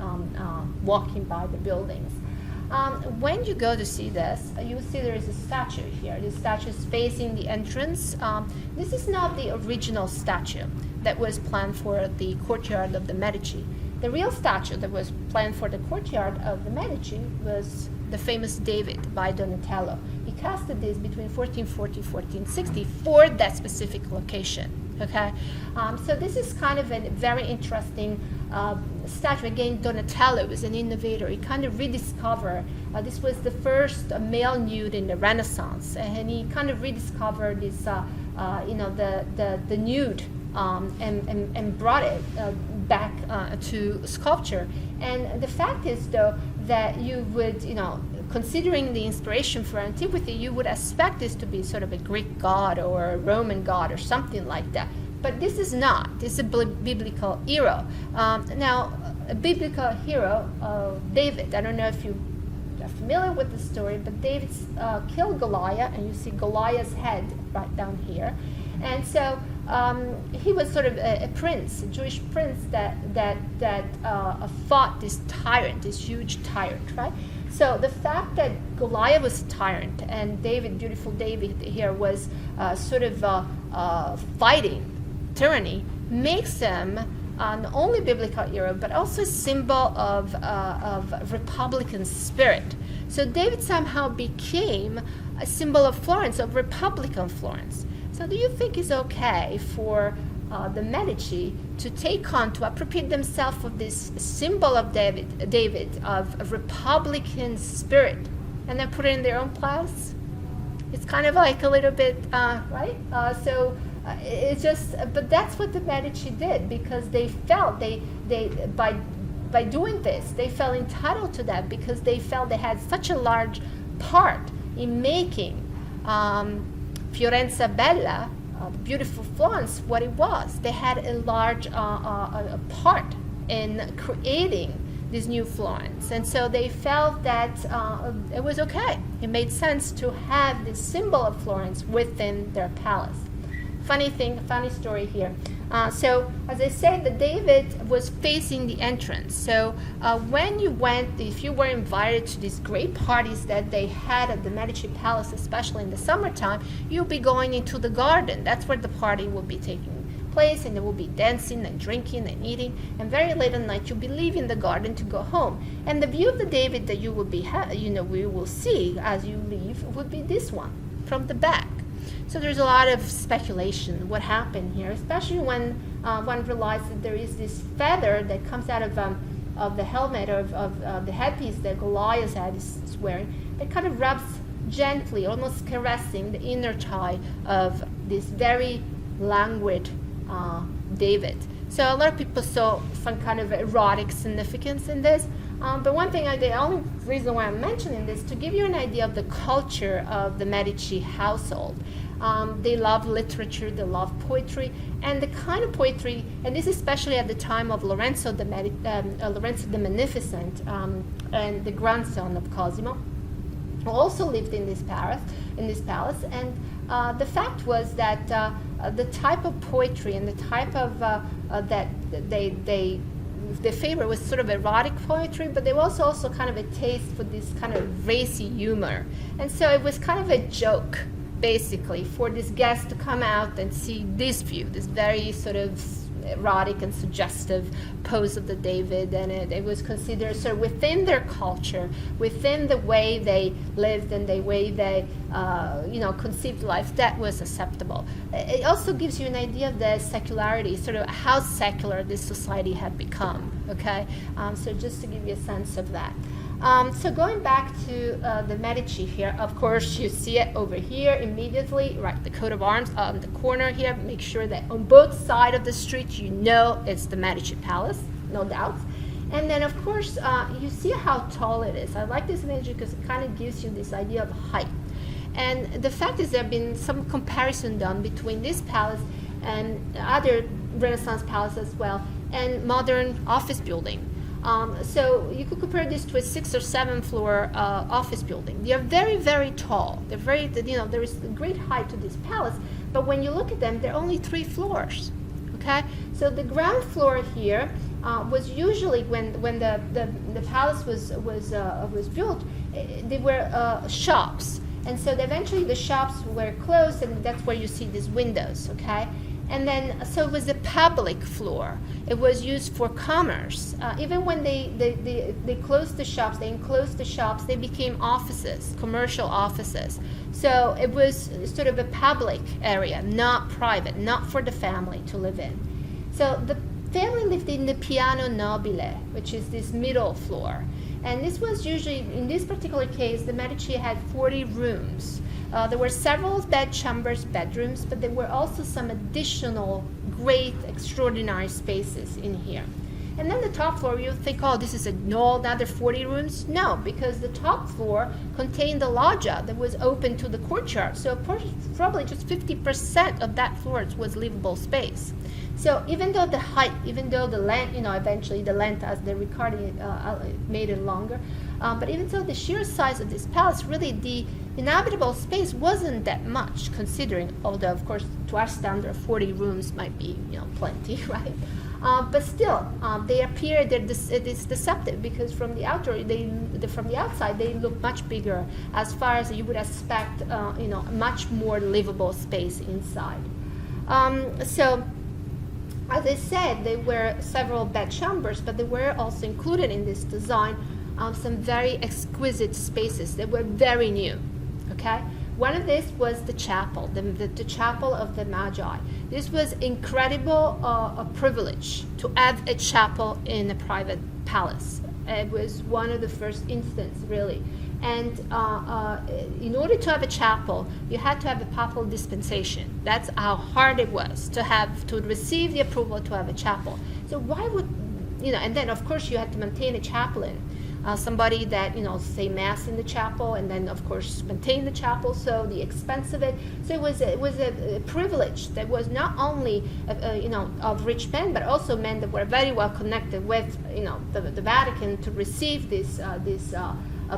walking by the buildings. When you go to see this, you'll see there is a statue here. The statue is facing the entrance. This is not the original statue that was planned for the courtyard of the Medici. The real statue that was planned for the courtyard of the Medici was the famous David by Donatello. He casted this between 1440 and 1460 for that specific location. Okay, so this is kind of a very interesting statue. Again, Donatello was an innovator. He kind of rediscovered. This was the first male nude in the Renaissance, and he kind of rediscovered this, the nude, and brought it back to sculpture. And the fact is, though, that you would, considering the inspiration for antiquity, you would expect this to be sort of a Greek god or a Roman god or something like that. But this is not. This is a biblical hero. Now, a biblical hero, David, I don't know if you are familiar with the story, but David killed Goliath, and you see Goliath's head right down here. And so he was sort of a prince, a Jewish prince that fought this tyrant, this huge tyrant, right? So the fact that Goliath was a tyrant and David, beautiful David here, was sort of fighting tyranny, makes him not only biblical hero, but also a symbol of republican spirit. So David somehow became a symbol of Florence, of republican Florence. So do you think it's okay for the Medici to take on, to appropriate themselves of this symbol of David, of republican spirit, and then put it in their own place? It's kind of like a little bit, right? It's just, but that's what the Medici did, because they felt by doing this, they felt entitled to that, because they felt they had such a large part in making Fiorenza Bella, the beautiful Florence, what it was. They had a large a part in creating this new Florence, and so they felt that it was okay. It made sense to have this symbol of Florence within their palace. Funny story here. So, as I said, the David was facing the entrance. So, when you went, if you were invited to these great parties that they had at the Medici Palace, especially in the summertime, you'll be going into the garden. That's where the party will be taking place, and there will be dancing and drinking and eating, and very late at night you'll be leaving the garden to go home. And the view of the David that you will be, we will see as you leave would be this one from the back. So there's a lot of speculation what happened here, especially when one realized that there is this feather that comes out of the helmet of the headpiece that Goliath is wearing, that kind of rubs gently, almost caressing the inner thigh of this very languid David. So a lot of people saw some kind of erotic significance in this. But one thing, the only reason why I'm mentioning this, to give you an idea of the culture of the Medici household. They love literature, they love poetry, and the kind of poetry, and this especially at the time of Lorenzo the Magnificent, and the grandson of Cosimo, who also lived in this palace. And the fact was that the type of poetry and the type of that they favor was sort of erotic poetry, but there was also kind of a taste for this kind of racy humor, and so it was kind of a joke, basically, for this guest to come out and see this view, this very sort of erotic and suggestive pose of the David, and it was considered sort of within their culture, within the way they lived and the way they, conceived life, that was acceptable. It also gives you an idea of the secularity, sort of how secular this society had become, okay? So just to give you a sense of that. So going back to the Medici here, of course, you see it over here immediately, right, the coat of arms on the corner here. Make sure that on both sides of the street, you know it's the Medici Palace, no doubt. And then, of course, you see how tall it is. I like this image because it kind of gives you this idea of height. And the fact is there have been some comparison done between this palace and other Renaissance palaces as well, and modern office building. So you could compare this to a 6 or 7 floor office building. They are very, very tall. They're very, there is great height to this palace, but when you look at them, they're only 3 floors. Okay, so the ground floor here was usually when the palace was built, they were shops, and so eventually the shops were closed, and that's where you see these windows. Okay. And then, so it was a public floor. It was used for commerce. Even when they closed the shops, they enclosed the shops, they became offices, commercial offices. So it was sort of a public area, not private, not for the family to live in. So the family lived in the piano nobile, which is this middle floor. And this was usually, in this particular case, the Medici had 40 rooms. There were several bedrooms, but there were also some additional great, extraordinary spaces in here. And then the top floor, you think, oh, this is another 40 rooms? No, because the top floor contained the loggia that was open to the courtyard. So probably just 50% of that floor was livable space. So even though the height, even though the length, eventually the length as the Riccardi made it longer, but even though the sheer size of this palace, really the inhabitable space wasn't that much, considering, although of course to our standard 40 rooms might be plenty, right? But still, they appear it is deceptive, because from the outside they look much bigger, as far as you would expect, much more livable space inside. So, as I said, there were several bedchambers, but they were also included in this design some very exquisite spaces that were very new. Okay, one of these was the chapel, the chapel of the Magi. This was incredible, a privilege to have a chapel in a private palace. It was one of the first instances, really. And in order to have a chapel, you had to have a papal dispensation. That's how hard it was to receive the approval to have a chapel. So why would, and then of course you had to maintain a chaplain, somebody that, say mass in the chapel, and then of course maintain the chapel, so the expense of it. So it was a privilege that was not only, of rich men, but also men that were very well connected with, the Vatican to receive this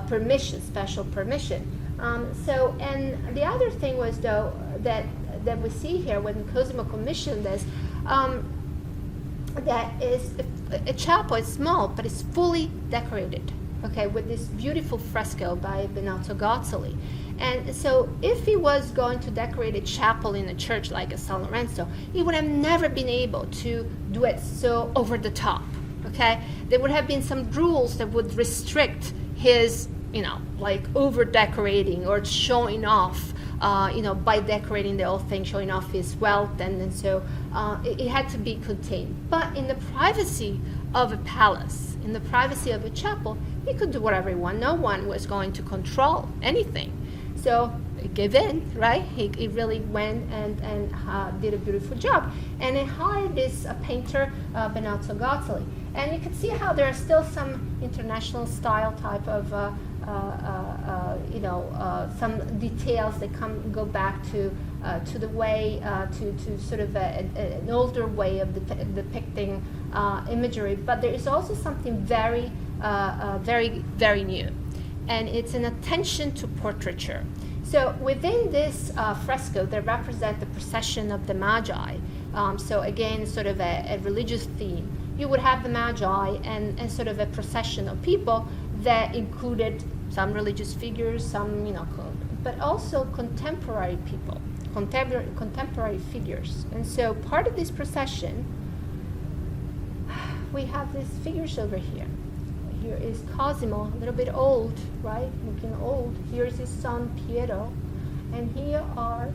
permission, special permission. And the other thing was, though, that we see here when Cosimo commissioned this, that is a chapel is small, but it's fully decorated. okay, with this beautiful fresco by Benotto Gozzoli. And so if he was going to decorate a chapel in a church like a San Lorenzo, he would have never been able to do it so over the top, okay? There would have been some rules that would restrict his, like over decorating or showing off, by decorating the whole thing, showing off his wealth, and so it had to be contained. But in the privacy of a palace, in the privacy of a chapel, he could do whatever he wanted. No one was going to control anything. So he gave in, right? He really went and did a beautiful job. And he hired this painter, Benotto Gozzoli. And you can see how there are still some international style type of, some details that go back to the way, to sort of an older way of depicting imagery. But there is also something very, very new. And it's an attention to portraiture. So within this fresco, they represent the procession of the Magi. So again, sort of a religious theme. You would have the Magi and sort of a procession of people that included some religious figures, some, but also contemporary people, contemporary figures. And so part of this procession, we have these figures over here. Here is Cosimo, a little bit old, right? Looking old. Here's his son Piero, and here are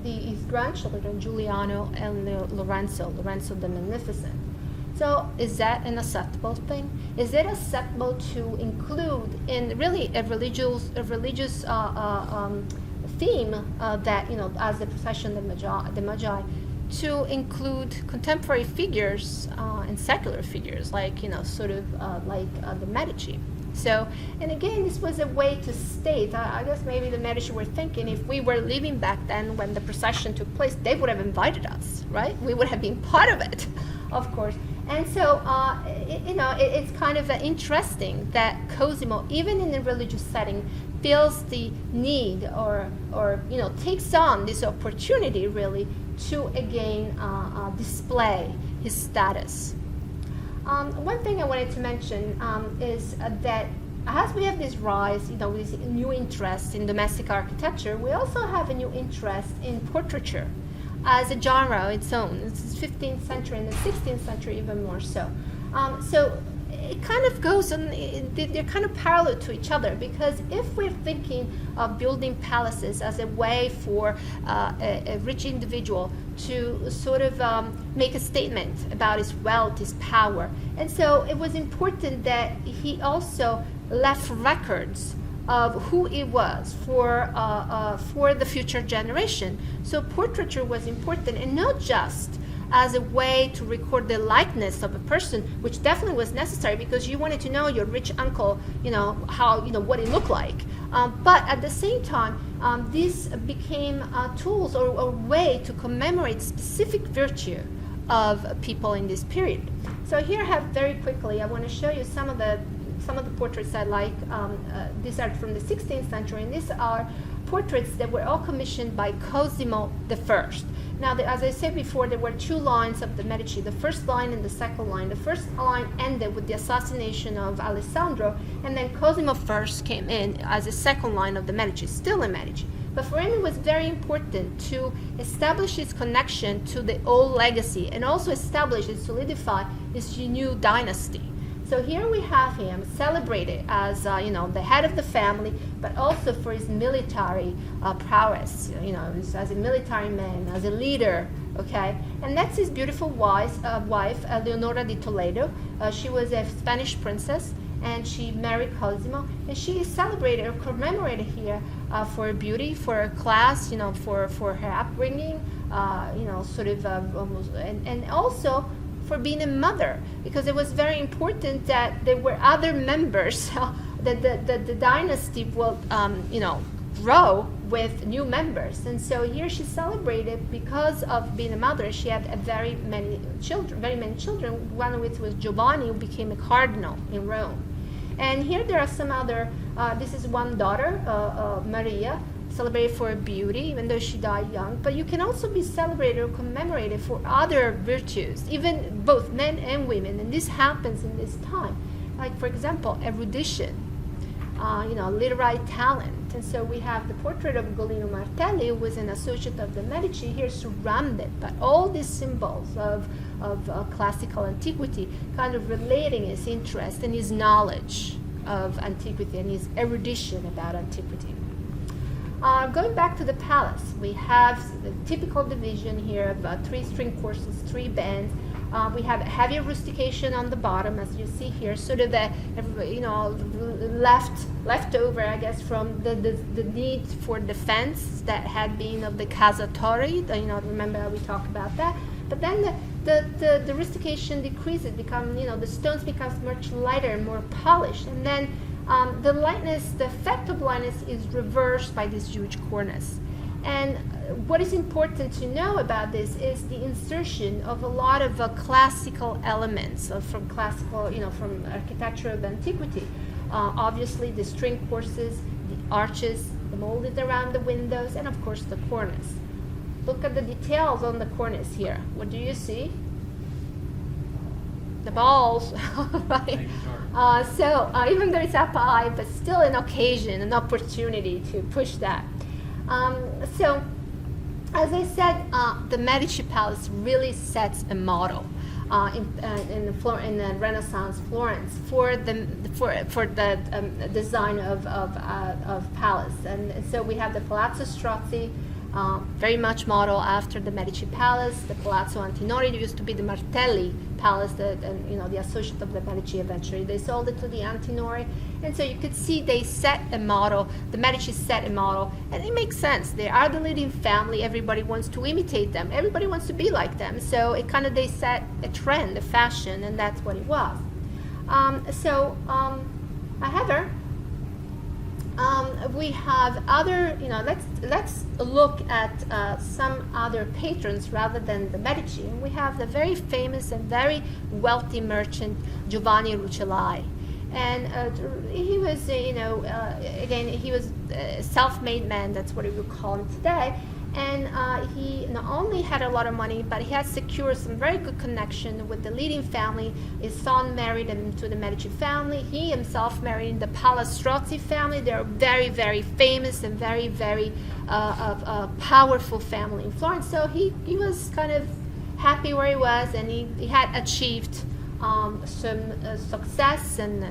his grandchildren Giuliano and Lorenzo the Magnificent. So is that an acceptable thing? Is it acceptable to include in really a religious theme that as the procession the Magi, to include contemporary figures and secular figures like the Medici? So, and again, this was a way to state, I guess maybe the Medici were thinking if we were living back then when the procession took place, they would have invited us, right? We would have been part of it, of course. And so, it's kind of interesting that Cosimo, even in a religious setting, feels the need or takes on this opportunity really to again display his status. One thing I wanted to mention is that as we have this rise, this new interest in domestic architecture, we also have a new interest in portraiture as a genre of its own. This is 15th century and the 16th century even more so. So it kind of goes on, they're kind of parallel to each other, because if we're thinking of building palaces as a way for a rich individual to sort of make a statement about his wealth, his power, and so it was important that he also left records of who he was for the future generation. So portraiture was important, and not just as a way to record the likeness of a person, which definitely was necessary because you wanted to know your rich uncle, how, what he looked like. But at the same time, these became tools or a way to commemorate specific virtue of people in this period. So here I have very quickly, I want to show you some of the portraits I like. These are from the 16th century, and these are portraits that were all commissioned by Cosimo I. Now, as I said before, there were two lines of the Medici, the first line and the second line. The first line ended with the assassination of Alessandro, and then Cosimo I came in as a second line of the Medici, still a Medici. But for him, it was very important to establish his connection to the old legacy and also establish and solidify his new dynasty. So here we have him celebrated as, the head of the family, but also for his military prowess, as a military man, as a leader, okay? And that's his beautiful wife, Leonora di Toledo. She was a Spanish princess, and she married Cosimo, and she is celebrated or commemorated here for her beauty, for her class, for her upbringing, and also for being a mother, because it was very important that there were other members, that the dynasty will, grow with new members. And so here she's celebrated because of being a mother. She had very many children, one of which was Giovanni, who became a cardinal in Rome. And here there are some other, this is one daughter, Maria, celebrated for her beauty, even though she died young. But you can also be celebrated or commemorated for other virtues, even both men and women. And this happens in this time. like, for example, erudition, literary talent. And so we have the portrait of Ugolino Martelli, who was an associate of the Medici, here surrounded by all these symbols of classical antiquity, kind of relating his interest and his knowledge of antiquity and his erudition about antiquity. Going back to the palace, we have the typical division here of 3 string courses, 3 bands. We have heavy rustication on the bottom, as you see here, sort of the left over, I guess, from the need for defense that had been of the Casa Torri. Remember we talked about that. But then the rustication decreases, the stones becomes much lighter and more polished, and then the lightness, the effect of lightness is reversed by this huge cornice. And what is important to know about this is the insertion of a lot of classical elements from architecture of antiquity. Obviously, the string courses, the arches, the molded around the windows, and of course the cornice. Look at the details on the cornice here. What do you see? The balls, right? Even though it's up high, but still an occasion, an opportunity to push that. As I said, the Medici Palace really sets a model in the Renaissance Florence for the design of palace, and so we have the Palazzo Strozzi, very much model after the Medici Palace. The Palazzo Antinori used to be the Martelli Palace, the associate of the Medici. Eventually, they sold it to the Antinori, and so you could see they set a model. The Medici set a model, and it makes sense. They are the leading family. Everybody wants to imitate them. Everybody wants to be like them. So they set a trend, a fashion, and that's what it was. However, we have other, let's look at some other patrons rather than the Medici. And we have the very famous and very wealthy merchant Giovanni Rucellai. And he was, he was a self-made man, that's what we would call him today. And he not only had a lot of money, but he had secured some very good connection with the leading family. His son married into the Medici family. He himself married in the Strozzi family. They're very, very famous and very, very powerful family in Florence. So he was kind of happy where he was, and he had achieved some success, and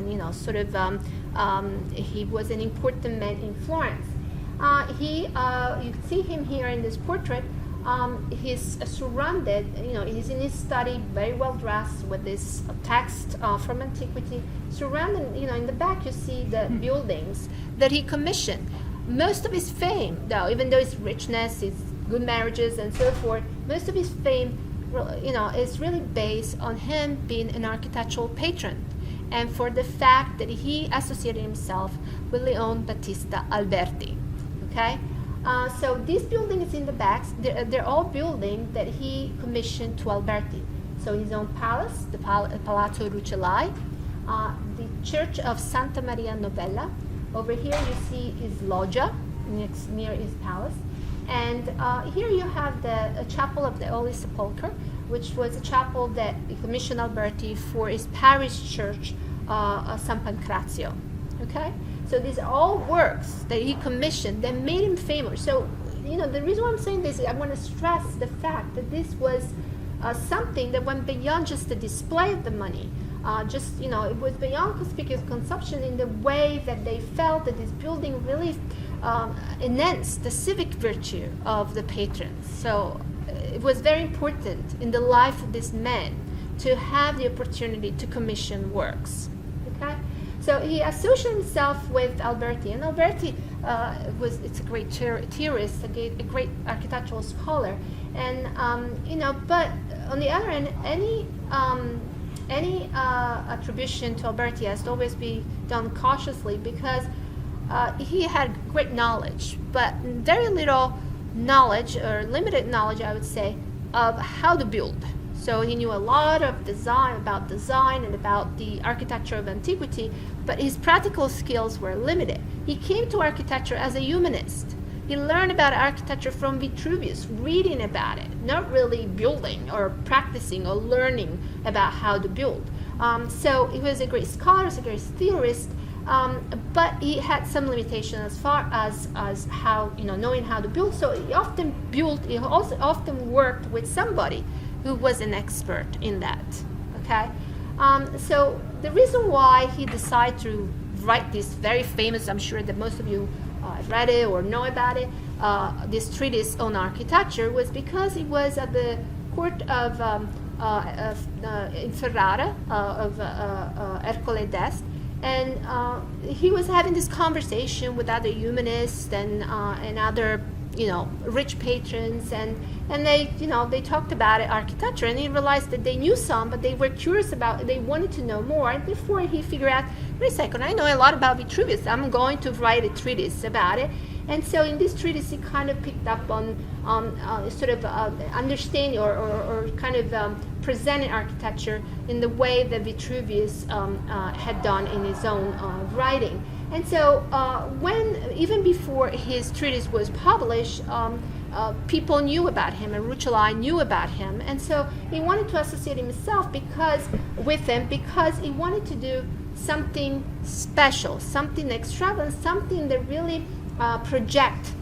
he was an important man in Florence. You see him here in this portrait. He's surrounded, he's in his study, very well dressed with this text from antiquity. Surrounded, in the back you see the buildings that he commissioned. Most of his fame, though, even though his richness, his good marriages and so forth, most of his fame, is really based on him being an architectural patron, and for the fact that he associated himself with Leon Battista Alberti. Okay, so these buildings in the backs, they're all buildings that he commissioned to Alberti. So his own palace, the Palazzo Rucellai, the Church of Santa Maria Novella. Over here you see his loggia near his palace, and here you have the Chapel of the Holy Sepulchre, which was a chapel that he commissioned Alberti for his parish church, San Pancrazio. Okay. So these are all works that he commissioned that made him famous. So, the reason why I'm saying this is I want to stress the fact that this was something that went beyond just the display of the money. It was beyond conspicuous consumption in the way that they felt that this building really enhanced the civic virtue of the patrons. So it was very important in the life of this man to have the opportunity to commission works. Okay? So he associated himself with Alberti, and Alberti it's a great theorist, a great architectural scholar, and but on the other hand, any attribution to Alberti has to always be done cautiously, because he had great knowledge, but very little knowledge, or limited knowledge, I would say, of how to build. So he knew a lot of design and about the architecture of antiquity, but his practical skills were limited. He came to architecture as a humanist. He learned about architecture from Vitruvius, reading about it, not really building or practicing or learning about how to build. So he was a great scholar, a great theorist, but he had some limitation as far as how, knowing how to build. So he often he also often worked with somebody who was an expert in that, okay? So the reason why he decided to write this very famous, I'm sure that most of you read it or know about it, this treatise on architecture, was because he was at the court of in Ferrara of Ercole d'Este, and he was having this conversation with other humanists and other rich patrons, and they talked about architecture, and he realized that they knew some, but they were curious about, they wanted to know more. And before he figured out, wait a second, I know a lot about Vitruvius, I'm going to write a treatise about it. And so in this treatise, he kind of picked up on sort of understanding or kind of presenting architecture in the way that Vitruvius had done in his own writing. And so even before his treatise was published, people knew about him, and Rucellai knew about him. And so he wanted to associate himself with him because he wanted to do something special, something extravagant, something that really project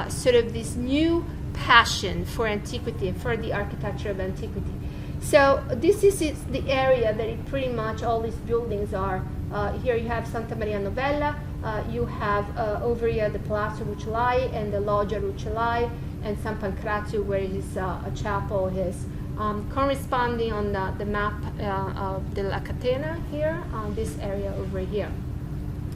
sort of this new passion for antiquity, for the architecture of antiquity. So this is the area that pretty much all these buildings are. Here you have Santa Maria Novella, you have over here the Palazzo Rucellai and the Loggia Rucellai, and San Pancrazio, where his chapel is. Corresponding on the map of the La Catena here, this area over here.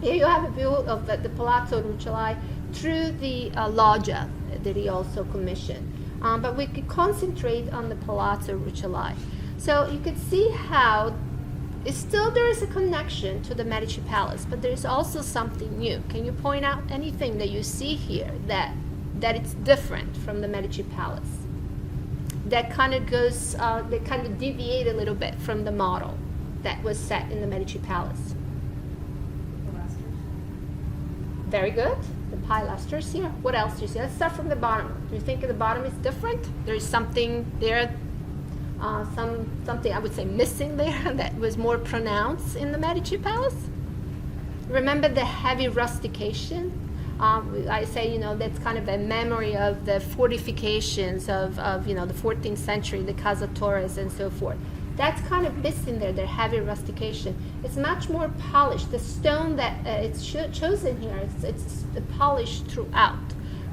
Here you have a view of the Palazzo Rucellai through the loggia that he also commissioned. But we could concentrate on the Palazzo Rucellai. So you could see how there is a connection to the Medici Palace, but there's also something new. Can you point out anything that you see here that it's different from the Medici Palace? That kind of deviate a little bit from the model that was set in the Medici Palace. Very good. The pilasters here. What else do you see? Let's start from the bottom. Do you think the bottom is different? There's something there, something I would say missing there that was more pronounced in the Medici Palace. Remember the heavy rustication? I say, that's kind of a memory of the fortifications of the 14th century, the Casa Torres and so forth. That's kind of missing there, the heavy rustication. It's much more polished. The stone that it's chosen here, it's polished throughout.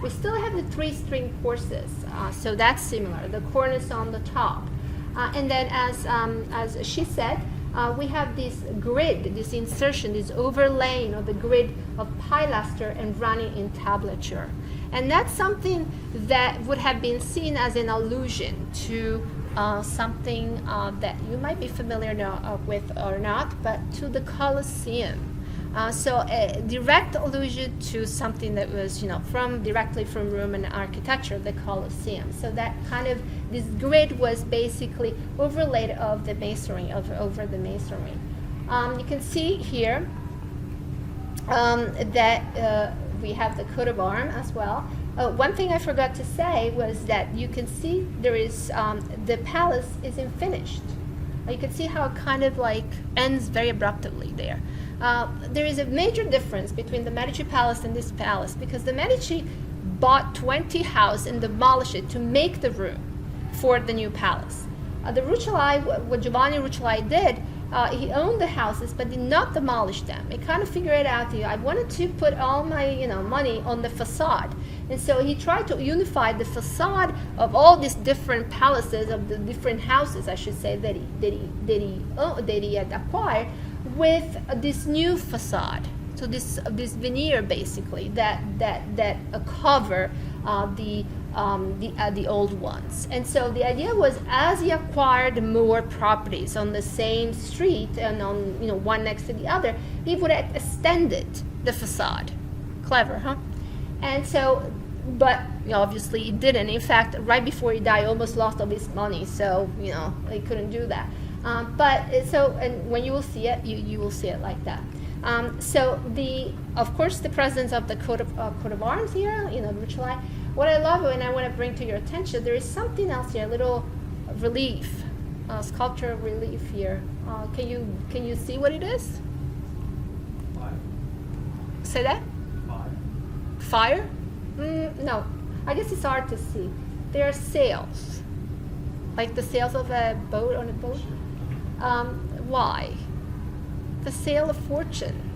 We still have the 3-string courses, so that's similar. The cornice on the top. And then as she said, we have this grid, this insertion, this overlaying of the grid of pilaster and running entablature. And that's something that would have been seen as an allusion to something that you might be familiar with or not, but to the Colosseum. So a direct allusion to something that was, directly from Roman architecture, the Colosseum. So that kind of, this grid was basically overlaid of the masonry, over the masonry. You can see here that we have the coat of arms as well. One thing I forgot to say was that you can see there is, the palace isn't finished. You can see how it kind of ends very abruptly there. There is a major difference between the Medici Palace and this palace, because the Medici bought 20 houses and demolished it to make the room for the new palace. The Rucellai, what Giovanni Rucellai did, he owned the houses but did not demolish them. He kind of figured out, I wanted to put all my money on the facade. And so he tried to unify the facade of all these different palaces, of the different houses, I should say, that he had acquired, with this new facade. So this veneer basically that cover the old ones. And so the idea was, as he acquired more properties on the same street and on one next to the other, he would have extended the facade. Clever, huh? And so, but obviously he didn't. In fact, right before he died, he almost lost all his money. So he couldn't do that. And when you will see it, you will see it like that. So of course, the presence of the coat of arms here, Rucellai. What I love, and I want to bring to your attention, there is something else here, a little relief, sculptural relief here. Can you see what it is? 5. Say that? 5. Fire? No, I guess it's hard to see. There are sails, like the sails of a boat on a boat. Why? The sail of fortune.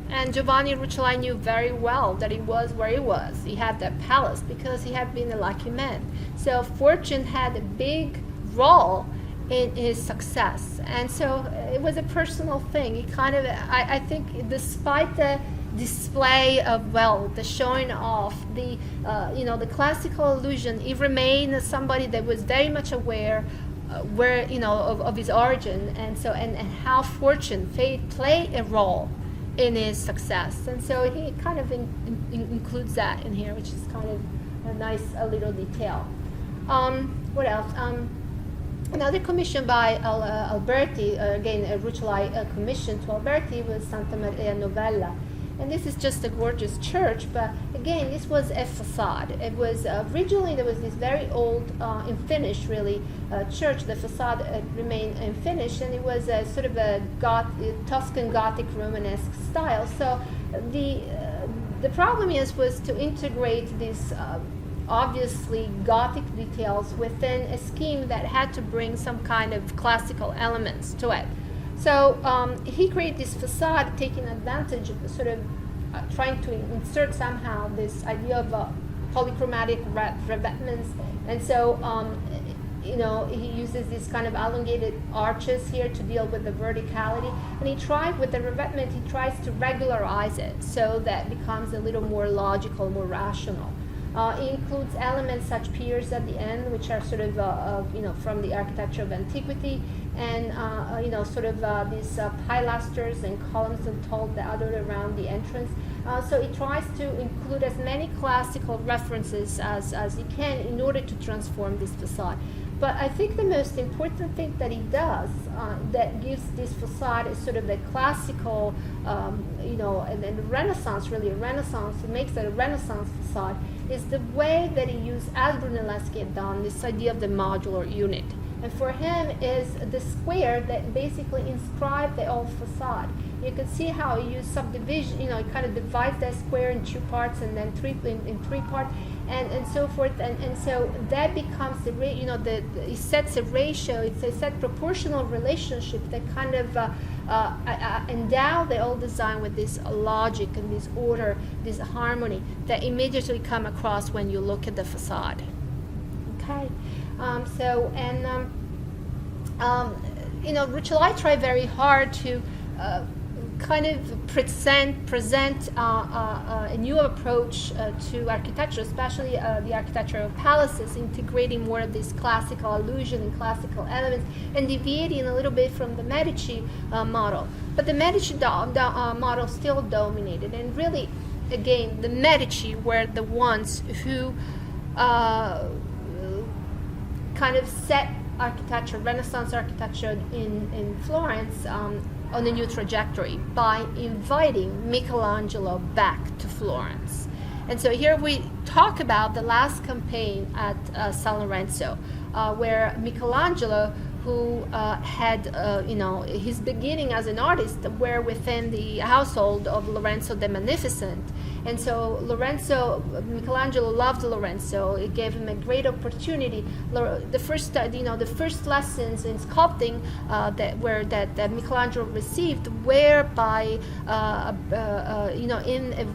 And Giovanni Rucellai knew very well that he was where he was. He had that palace because he had been a lucky man. So fortune had a big role in his success. And so it was a personal thing. He kind of, I think, despite the display of wealth, the showing off, the the classical illusion, he remained somebody that was very much aware where of his origin, and so and how fortune, fate played a role in his success. And so he kind of includes that in here, which is kind of a nice little detail. What else? Another commission by Alberti, again a Rucellai commission to Alberti, was Santa Maria Novella. And this is just a gorgeous church, but again, this was a facade. It was originally, there was this very old, unfinished really, church. The facade remained unfinished, and it was a sort of a Tuscan Gothic Romanesque style. So the problem was to integrate these obviously Gothic details within a scheme that had to bring some kind of classical elements to it. So he created this facade, taking advantage of sort of trying to insert somehow this idea of polychromatic revetments. And so, he uses these kind of elongated arches here to deal with the verticality. And he tried, with the revetment, he tries to regularize it so that it becomes a little more logical, more rational. It includes elements such piers at the end, which are sort of, from the architecture of antiquity, and sort of these pilasters and columns of tall dotted around the entrance. So it tries to include as many classical references as he can in order to transform this facade. But I think the most important thing that he does that gives this facade is sort of the classical, and then the Renaissance, really a Renaissance, it makes it a Renaissance facade, is the way that he used, as Brunelleschi had done, this idea of the modular unit. And for him is the square that basically inscribed the old facade. You can see how he used subdivision, he kind of divides that square in two parts and then in three parts and so forth. And so that becomes it sets a ratio, it's a set proportional relationship that kind of endow the old design with this logic and this order, this harmony that immediately come across when you look at the facade. Okay. Rucellai tried very hard to kind of present a new approach to architecture, especially the architecture of palaces, integrating more of this classical allusion and classical elements, and deviating a little bit from the Medici model. But the Medici model still dominated, and really, again, the Medici were the ones who kind of set architecture, Renaissance architecture in Florence on a new trajectory by inviting Michelangelo back to Florence. And so here we talk about the last campaign at San Lorenzo, where Michelangelo, who had his beginning as an artist, were within the household of Lorenzo the Magnificent. And so Michelangelo loved Lorenzo. It gave him a great opportunity. The first lessons in sculpting that Michelangelo received were by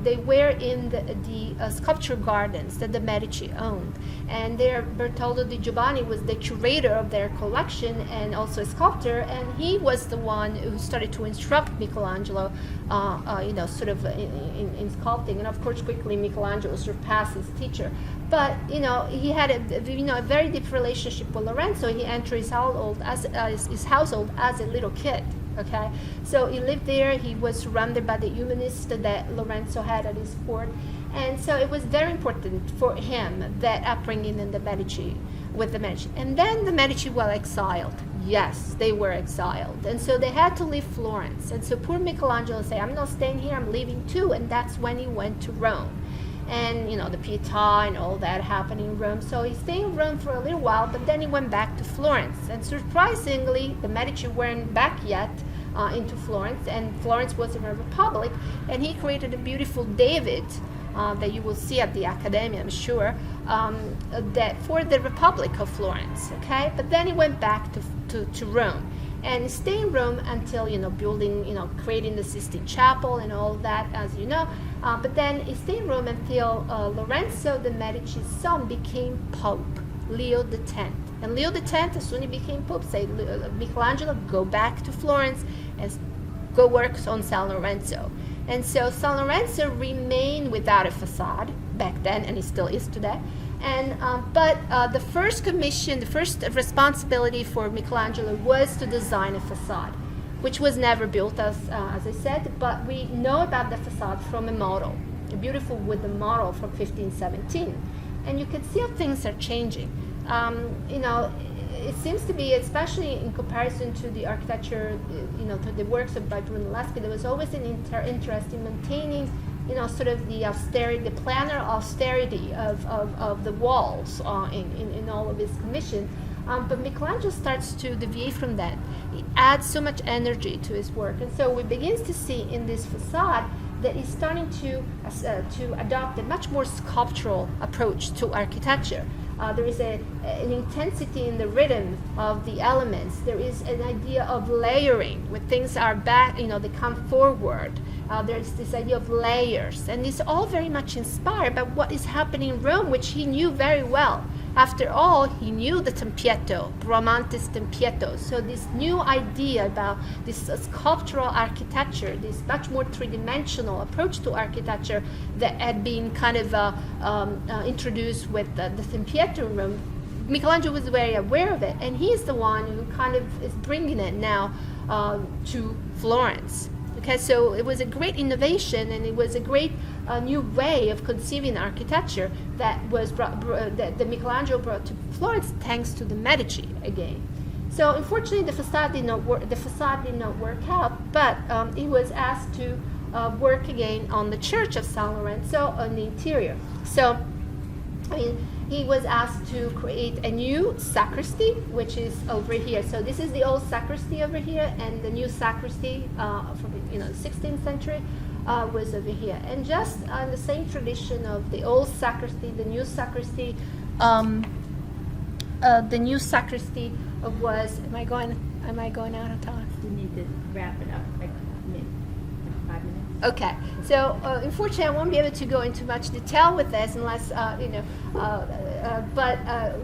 they were in the sculpture gardens that the Medici owned. And there Bertoldo di Giovanni was the curator of their collection and also a sculptor, and he was the one who started to instruct Michelangelo, sort of in sculpting. And of course, quickly Michelangelo surpassed his teacher. But he had a very deep relationship with Lorenzo. He entered his household as a little kid. Okay, so he lived there. He was surrounded by the humanists that Lorenzo had at his court, and so it was very important for him, that upbringing in the Medici, with the Medici. And then the Medici were exiled. Yes, they were exiled, and so they had to leave Florence. And so poor Michelangelo said, "I'm not staying here. I'm leaving too." And that's when he went to Rome. and the Pietà and all that happening in Rome. So he stayed in Rome for a little while, but then he went back to Florence. And surprisingly, the Medici weren't back yet into Florence, and Florence was in a republic, and he created a beautiful David that you will see at the Academy, I'm sure, that for the Republic of Florence. Okay, but then he went back to Rome. And stay in Rome until building, creating the Sistine Chapel and all of that, as you know. But then he stayed in Rome until Lorenzo de' Medici's son became Pope, Leo X. And Leo X, as soon as he became Pope, said, Michelangelo, go back to Florence and go work on San Lorenzo. And so San Lorenzo remained without a facade back then, and it still is today. And but the first commission, the first responsibility for Michelangelo was to design a facade, which was never built, as I said. But we know about the facade from a model, a beautiful wooden model from 1517, and you can see how things are changing. It seems to be, especially in comparison to the architecture, to the works of by Brunelleschi, there was always an interest in maintaining sort of the austerity, the planar austerity of the walls in all of his commission. But Michelangelo starts to deviate from that. He adds so much energy to his work. And so we begin to see in this facade that he's starting to adopt a much more sculptural approach to architecture. There is an intensity in the rhythm of the elements. There is an idea of layering. When things are back, they come forward. There's this idea of layers. And it's all very much inspired by what is happening in Rome, which he knew very well. After all, he knew the Tempietto, Bramante's Tempietto. So this new idea about this sculptural architecture, this much more three-dimensional approach to architecture that had been kind of introduced with the Tempietto in Rome, Michelangelo was very aware of it, and he's the one who kind of is bringing it now to Florence. Okay, so it was a great innovation, and it was a great new way of conceiving architecture that was that Michelangelo brought to Florence, thanks to the Medici again. So unfortunately, the facade did not work out, but he was asked to work again on the Church of San Lorenzo on the interior. So, he was asked to create a new sacristy, which is over here. So this is the old sacristy over here, and the new sacristy from the 16th century was over here. And just on the same tradition of the old sacristy, the new sacristy was. Am I going out of time? You need to wrap it up, like 5 minutes. Okay, so unfortunately, I won't be able to go into much detail with this unless but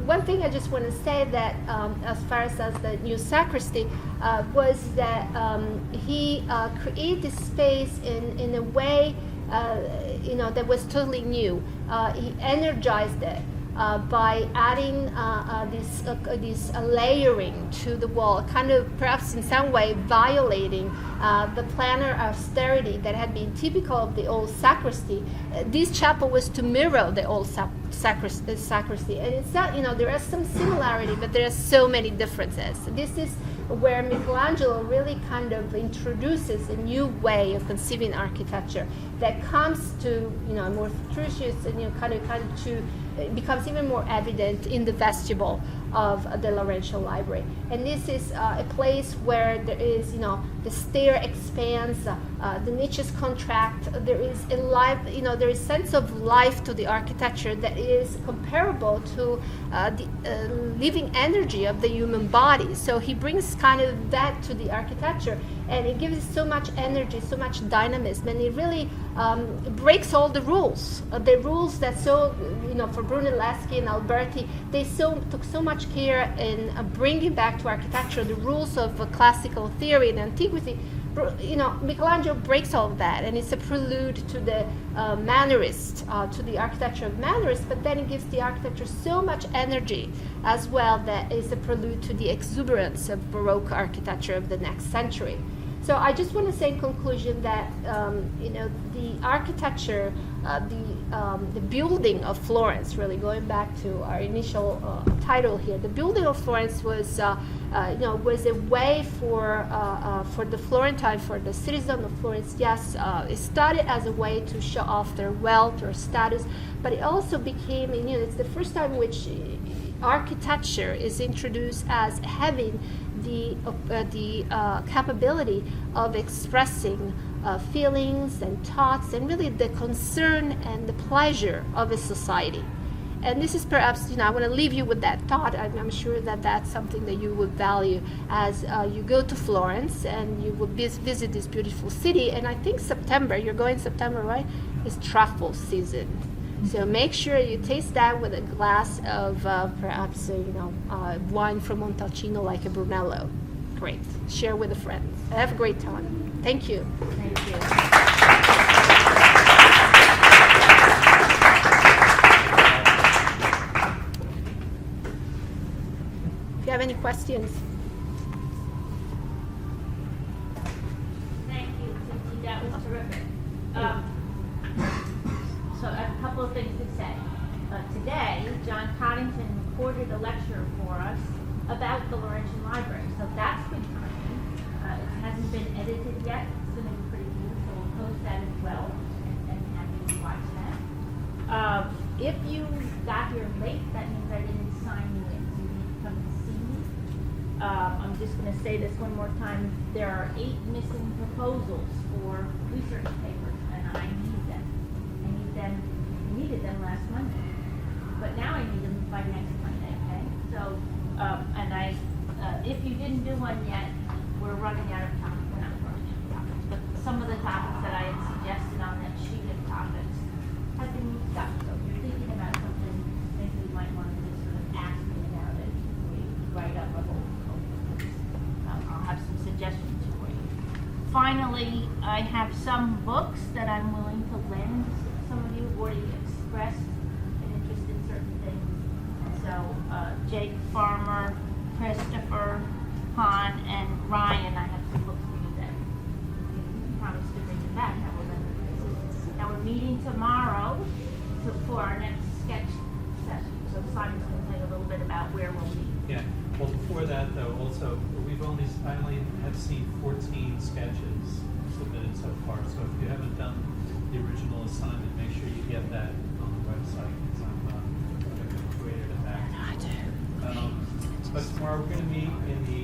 one thing I just want to say that as far as the new sacristy was that he created this space in a way that was totally new. He energized it by adding this layering to the wall, kind of perhaps in some way violating the planar austerity that had been typical of the old sacristy. This chapel was to mirror the old sacristy, and it's not, there is some similarity, but there are so many differences. This is where Michelangelo really kind of introduces a new way of conceiving architecture that comes to, more futurious and kind of to it becomes even more evident in the vestibule of the Laurentian Library. And this is a place where there is, the stair expands, the niches contract. There is a life, there is sense of life to the architecture that is comparable to the living energy of the human body. So he brings kind of that to the architecture, and it gives so much energy, so much dynamism, and it really breaks all the rules that for Brunelleschi and Alberti, they took so much care in bringing back to architecture the rules of classical theory and antiquity. Michelangelo breaks all of that, and it's a prelude to the Mannerist, to the architecture of Mannerists, but then it gives the architecture so much energy as well that is a prelude to the exuberance of Baroque architecture of the next century. So I just want to say in conclusion that the architecture, the building of Florence, really going back to our initial title here, the building of Florence was was a way for the Florentine, for the citizens of Florence. Yes, it started as a way to show off their wealth or status, but it also became it's the first time which architecture is introduced as having the capability of expressing feelings and thoughts and really the concern and the pleasure of a society. And this is perhaps, I want to leave you with that thought. I'm sure that that's something that you would value as you go to Florence and you will visit this beautiful city. And I think September, you're going September, right? Is truffle season. So make sure you taste that with a glass of perhaps wine from Montalcino, like a Brunello. Great. Share with a friend. Have a great time. Thank you. Thank you. If you have any questions. Thank you, Cindy. That was terrific. So I have a couple of things to say. Today, John Coddington recorded a lecture for us about the Laurentian Library. So that's good timing. It hasn't been edited yet. It's going to be pretty good, so we'll post that as well and have you watch that. If you got here late, that means I didn't sign you in, so you need to come and see me. I'm just going to say this one more time. There are 8 missing proposals for research papers, and I need them. I needed them last Monday, but now I need them by next Monday, okay? So, if you didn't do one yet, we're running out of topics. We're not running out of topics, but some of the topics that I had suggested on that sheet of topics have been used up. So if you're thinking about something, maybe you might want to just sort of ask me about it before you write up a whole list. I'll have some suggestions for you. Finally, I have some books that I'm willing to lend. Some of you have already expressed an interest in certain things. So Jake Farmer, Christopher, Han, and Ryan, I have some books for you that you promised to bring them back. Now we're meeting tomorrow for our next sketch session. So Simon's going to tell you a little bit about where we'll meet. Yeah, well, before that though, also, I only have seen 14 sketches submitted so far. So if you haven't done the original assignment, make sure you get that on the website, because I'm going to create it back. But tomorrow we're going to meet in the